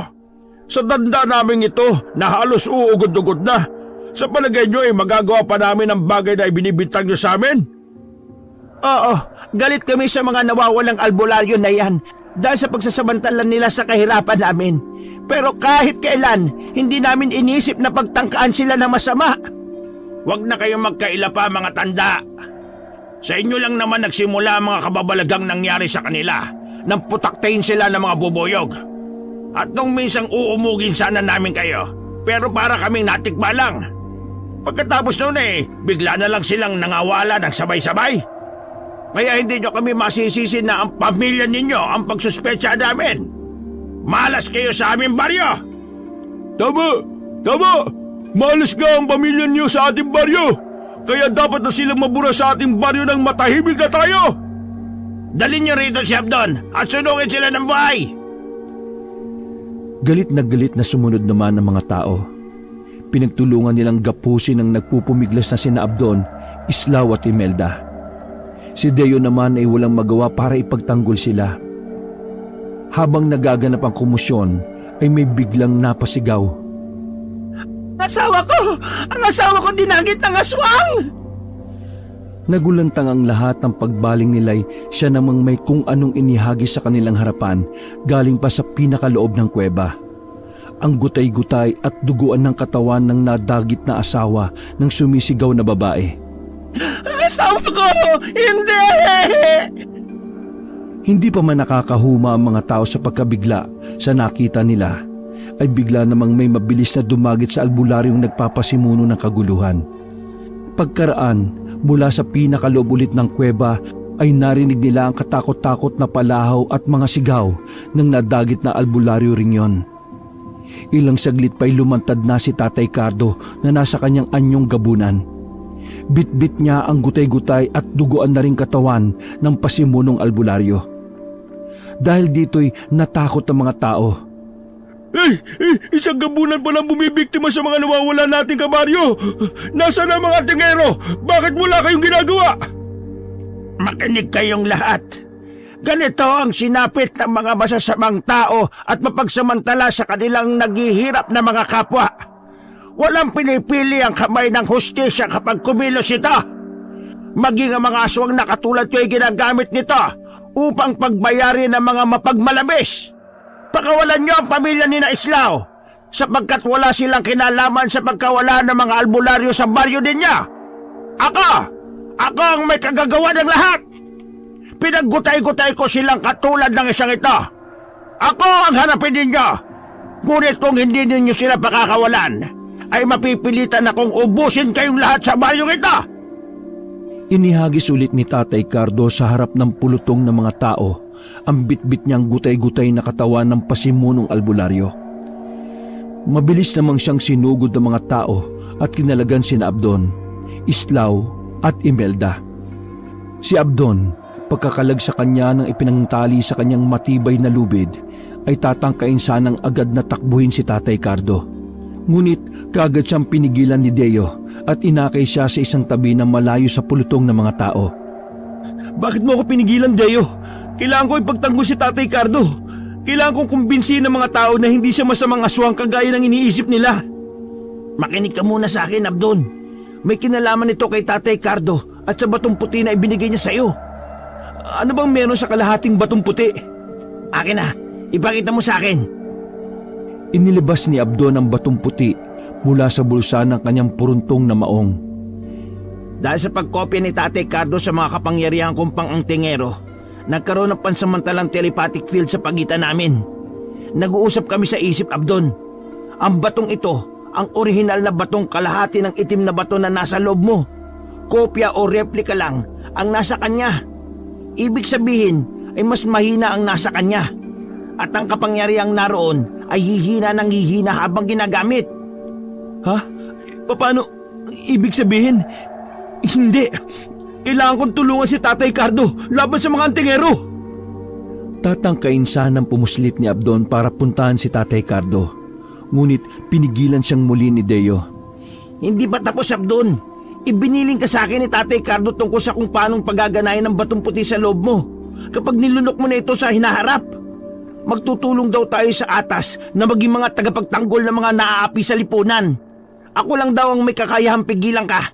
Sa tanda namin ito na halos uugod-ugod na. Sa palagay nyo magagawa pa namin ang bagay na ibinibintang nyo sa amin? Oo, galit kami sa mga nawawalang albularyo na yan dahil sa pagsasamantalan nila sa kahirapan namin. Pero kahit kailan, hindi namin inisip na pagtangkaan sila ng masama. Huwag na kayong magkaila pa mga tanda. Sa inyo lang naman nagsimula ang mga kababalagang nangyari sa kanila nang putaktayin sila ng mga bubuyog. At nung minsang uumugin sana namin kayo, pero para kaming natikba lang. Pagkatapos noon bigla na lang silang nangawala ng sabay-sabay. Kaya hindi nyo kami masisisi na ang pamilya ninyo ang pagsuspecha namin. Malas kayo sa aming baryo! Tama! Tama! Malas nga ang pamilya niyo sa ating baryo! Kaya dapat na silang mabura sa ating baryo ng matahimik na tayo! Dalhin niyo rito si Abdon at sunugin sila ng buhay! Galit na sumunod naman ang mga tao. Pinagtulungan nilang gapusin ang nagpupumiglas na sina Abdon, Islao at Imelda. Si Deo naman ay walang magawa para ipagtanggol sila. Habang nagaganap ang komosyon, ay may biglang napasigaw. Asawa ko! Ang asawa ko dinagit ng aswang! Nagulantang ang lahat ng pagbaling nila'y siya namang may kung anong inihagis sa kanilang harapan galing pa sa pinakaloob ng kuweba. Ang gutay-gutay at duguan ng katawan ng nadagit na asawa ng sumisigaw na babae. Asawa ko! Hindi! Hindi pa man nakakahuma ang mga tao sa pagkabigla sa nakita nila, ay bigla namang may mabilis na dumagit sa albularyong nagpapasimuno ng kaguluhan. Pagkaraan, mula sa pinakaloob ulit ng kuweba ay narinig nila ang katakot-takot na palahaw at mga sigaw ng nadagit na albularyo ring yon. Ilang saglit pa'y lumantad na si Tatay Cardo na nasa kanyang anyong gabunan. Bit-bit niya ang gutay-gutay at duguan na ring katawan ng pasimunong albularyo. Dahil dito'y natakot ang mga tao. Isang gabunan pa lang bumibiktima sa mga nawawala nating kabaryo! Nasaan ang mga tingero? Bakit wala kayong ginagawa? Makinig kayong lahat. Ganito ang sinapit ng mga masasamang tao at mapagsamantala sa kanilang naghihirap na mga kapwa. Walang pinipili ang kamay ng hustisya kapag kumilos ito. Maging ang mga aswang na katulad ko ay ginagamit nito upang pagbayarin ng mga mapagmalabis. Pakawalan niyo ang pamilya ni Islao sapagkat wala silang kinalaman sa pagkawala ng mga albularyo sa baryo ninyo. Ako ang may kagagawa ng lahat. Pinaggutay-gutay ko silang katulad ng isang ito. Ako ang hanapin ninyo. Ngunit kung hindi ninyo sila pakakawalan, ay mapipilitan akong ubusin kayong lahat sa baryong ito. Inihagis ulit ni Tatay Cardo sa harap ng pulutong ng mga tao ang bitbit niyang gutay-gutay na katawan ng pasimunong albularyo. Mabilis namang siyang sinugod ng mga tao at kinalagan sina Abdon, Islao at Imelda. Si Abdon, pagkakalag sa kanya ng ipinangtali sa kanyang matibay na lubid, ay tatangkain sanang agad na takbuhin si Tatay Cardo. Ngunit kaagad siyang pinigilan ni Deo at inakay siya sa isang tabi na malayo sa pulutong ng mga tao. Bakit mo ako pinigilan, Deo? Kailangan ko ipagtanggol si Tatay Cardo. Kailangan kong kumbinsihin ng mga tao na hindi siya masamang aswang kagaya ng iniisip nila. Makinig ka muna sa akin, Abdon. May kinalaman ito kay Tatay Cardo at sa batong puti na ibinigay niya sa iyo. Ano bang meron sa kalahating batong puti? Akin na, ipakita mo sa akin. Inilabas ni Abdon ang batong puti mula sa bulsa ng kanyang puruntong na maong. Dahil sa pagkopya ni Tatay Cardo sa mga kapangyarihan kong pang-angtingero, nagkaroon ng pansamantalang telepathic field sa pagitan namin. Nag-uusap kami sa isip, Abdon. Ang batong ito, ang orihinal na batong kalahati ng itim na bato na nasa loob mo. Kopya o replika lang ang nasa kanya. Ibig sabihin ay mas mahina ang nasa kanya. At ang kapangyarihang naroon ay hihina ng hihina habang ginagamit. Ha? Paano? Ibig sabihin, hindi. Kailangan kong tulungan si Tatay Cardo laban sa mga antingero. Tatangkain sanang pumuslit ni Abdon para puntahan si Tatay Cardo. Ngunit pinigilan siyang muli ni Deo. Hindi pa tapos, Abdon. Ibiniling ka sa akin ni Tatay Cardo tungkol sa kung paanong paggaganayan ng batong puti sa loob mo kapag nilunok mo na ito sa hinaharap. Magtutulong daw tayo sa atas na maging mga tagapagtanggol ng mga naaapi sa lipunan. Ako lang daw ang may kakayahang pigilan ka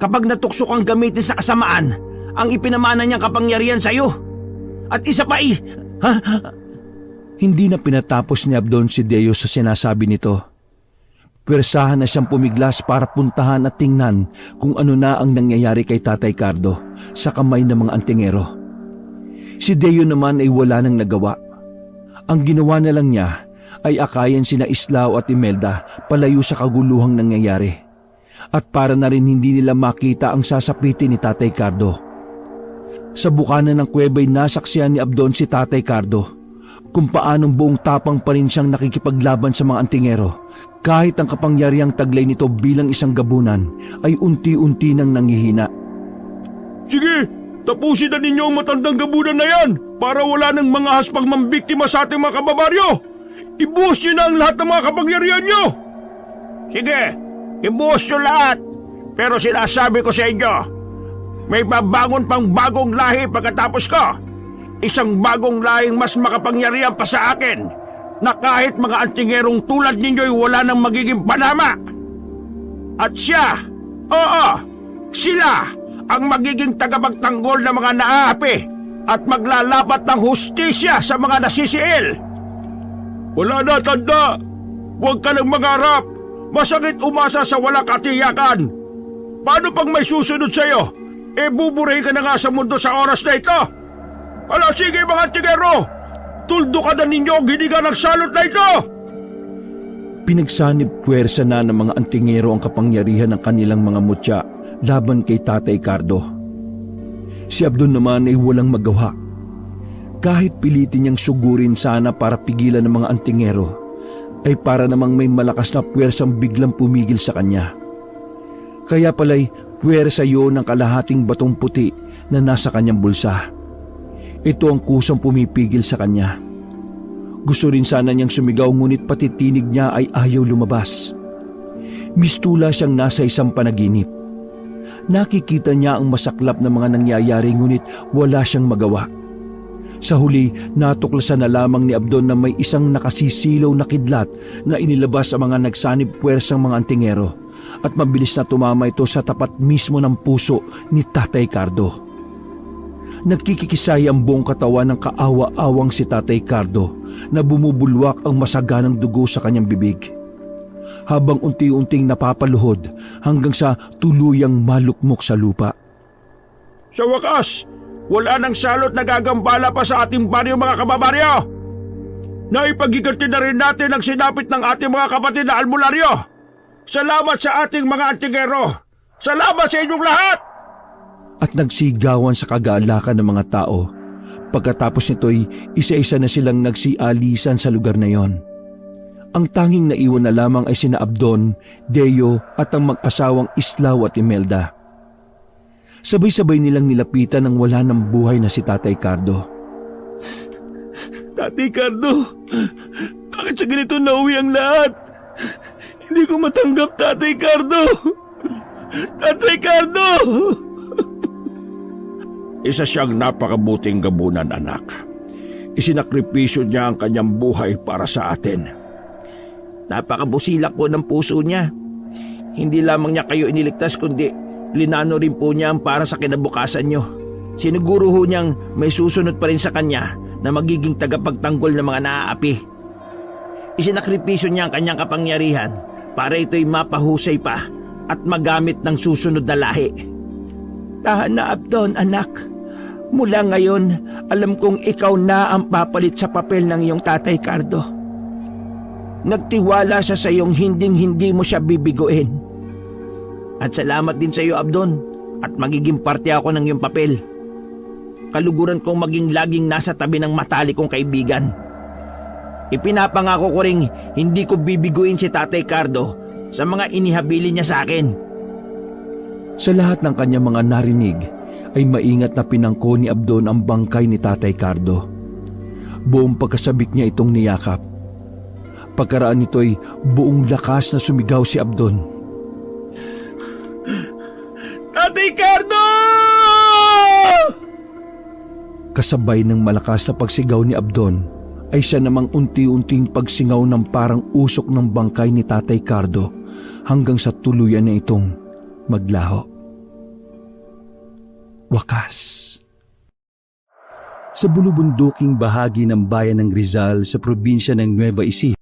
kapag natukso kang gamitin sa kasamaan ang ipinamana niyang kapangyarihan sa iyo. At isa pa Hindi na pinatapos ni Abdon si Deo sa sinasabi nito. Pwersahan na siyang pumiglas para puntahan at tingnan kung ano na ang nangyayari kay Tatay Cardo sa kamay ng mga antingero. Si Deo naman ay wala nang nagawa. Ang ginawa na lang niya ay akayin sina Islao at Imelda palayo sa kaguluhang nangyayari. At para na rin hindi nila makita ang sasapitin ni Tatay Cardo. Sa bukana ng kuweba'y nasaksihan ni Abdon si Tatay Cardo kung paanong buong tapang pa rin siyang nakikipaglaban sa mga antingero kahit ang kapangyarihang taglay nito bilang isang gabunan ay unti-unti nang nanghihina. Sige, tapusin na ninyo ang matandang gabunan na yan para wala ng mga haspang mambiktima sa ating mga kababaryo. Ibuhos nyo na ang lahat ng mga kapangyarihan nyo. Sige, ibuhos nyo lahat. Pero sinasabi ko sa inyo, may babangon pang bagong lahi pagkatapos ko. Isang bagong lahing mas makapangyarihan pa sa akin na kahit mga antingerong tulad ninyo'y wala nang magiging panama. At siya, sila ang magiging tagapagtanggol ng mga naaapi at maglalapat ng hustisya sa mga nasisiil. Wala na, tanda. Huwag ka nang mangarap. Masakit umasa sa walang katiyakan. Paano pang may susunod sa'yo? Buburahin ka na nga sa mundo sa oras na ito. Ala, sige mga antingero! Tuldo ka na ninyo ang hininga ng salot na ito! Pinagsanib puwersa na ng mga antingero ang kapangyarihan ng kanilang mga mutya laban kay Tatay Cardo. Si Abdon naman ay walang magawa. Kahit pilitin niyang sugurin sana para pigilan ng mga antingero, ay para namang may malakas na puwersang biglang pumigil sa kanya. Kaya pala'y puwersa yun ng kalahating batong puti na nasa kanyang bulsa. Ito ang kusang pumipigil sa kanya. Gusto rin sana niyang sumigaw ngunit pati tinig niya ay ayaw lumabas. Mistula siyang nasa isang panaginip. Nakikita niya ang masaklap na mga nangyayari ngunit wala siyang magawa. Sa huli, natuklasan na lamang ni Abdon na may isang nakasisilaw na kidlat na inilabas sa mga nagsanib puwersang mga antingero at mabilis na tumama ito sa tapat mismo ng puso ni Tatay Cardo. Nagkikikisay ang buong katawan ng kaawa-awang si Tatay Cardo na bumubulwak ang masaganang dugo sa kanyang bibig. Habang unti-unting napapaluhod hanggang sa tuluyang malukmok sa lupa. Sa wakas, wala nang salot na gagambala pa sa ating baryo mga kababaryo. Naipagiganti na rin natin ang sinapit ng ating mga kapatid na albularyo. Salamat sa ating mga antingero. Salamat sa inyong lahat! At nagsigawan sa kagaalakan ng mga tao. Pagkatapos nito'y isa-isa na silang nagsialisan sa lugar na yon. Ang tanging naiwan na lamang ay sina Abdon, Deo at ang mag-asawang Islao at Imelda. Sabay-sabay nilang nilapitan ang wala ng buhay na si Tatay Cardo. Tatay Cardo, bakit sa ganito nauwi ang lahat? Hindi ko matanggap, Tatay Cardo! Tatay Cardo! Isa siyang napakabuting gabunan, anak. Isinakripisyo niya ang kanyang buhay para sa atin. Napakabusilak po ng puso niya. Hindi lamang niya kayo iniligtas kundi plinano rin po niya ang para sa kinabukasan niyo. Siniguro ho niyang may susunod pa rin sa kanya na magiging tagapagtanggol ng mga naaapi. Isinakripisyo niya ang kanyang kapangyarihan para ito'y mapahusay pa at magamit ng susunod na lahi. Tahan na, Abdon, anak. Mula ngayon, alam kong ikaw na ang papalit sa papel ng iyong Tatay Cardo. Nagtiwala siya sa iyong hinding-hindi mo siya bibiguin. At salamat din sa iyo, Abdon, at magiging parte ako ng iyong papel. Kaluguran kong maging laging nasa tabi ng matalik kong kaibigan. Ipinapangako ko ring hindi ko bibiguin si Tatay Cardo sa mga inihabili niya sa akin. Sa lahat ng kanyang mga narinig, ay maingat na pinangko ni Abdon ang bangkay ni Tatay Cardo. Buong pagkasabik niya itong niyakap. Pagkaraan nito'y buong lakas na sumigaw si Abdon. Tatay Cardo! Kasabay ng malakas na pagsigaw ni Abdon, ay siya namang unti-unting pagsingaw ng parang usok ng bangkay ni Tatay Cardo hanggang sa tuluyan na itong maglaho. Wakas. Sa bulubunduking bahagi ng bayan ng Rizal sa probinsya ng Nueva Ecija,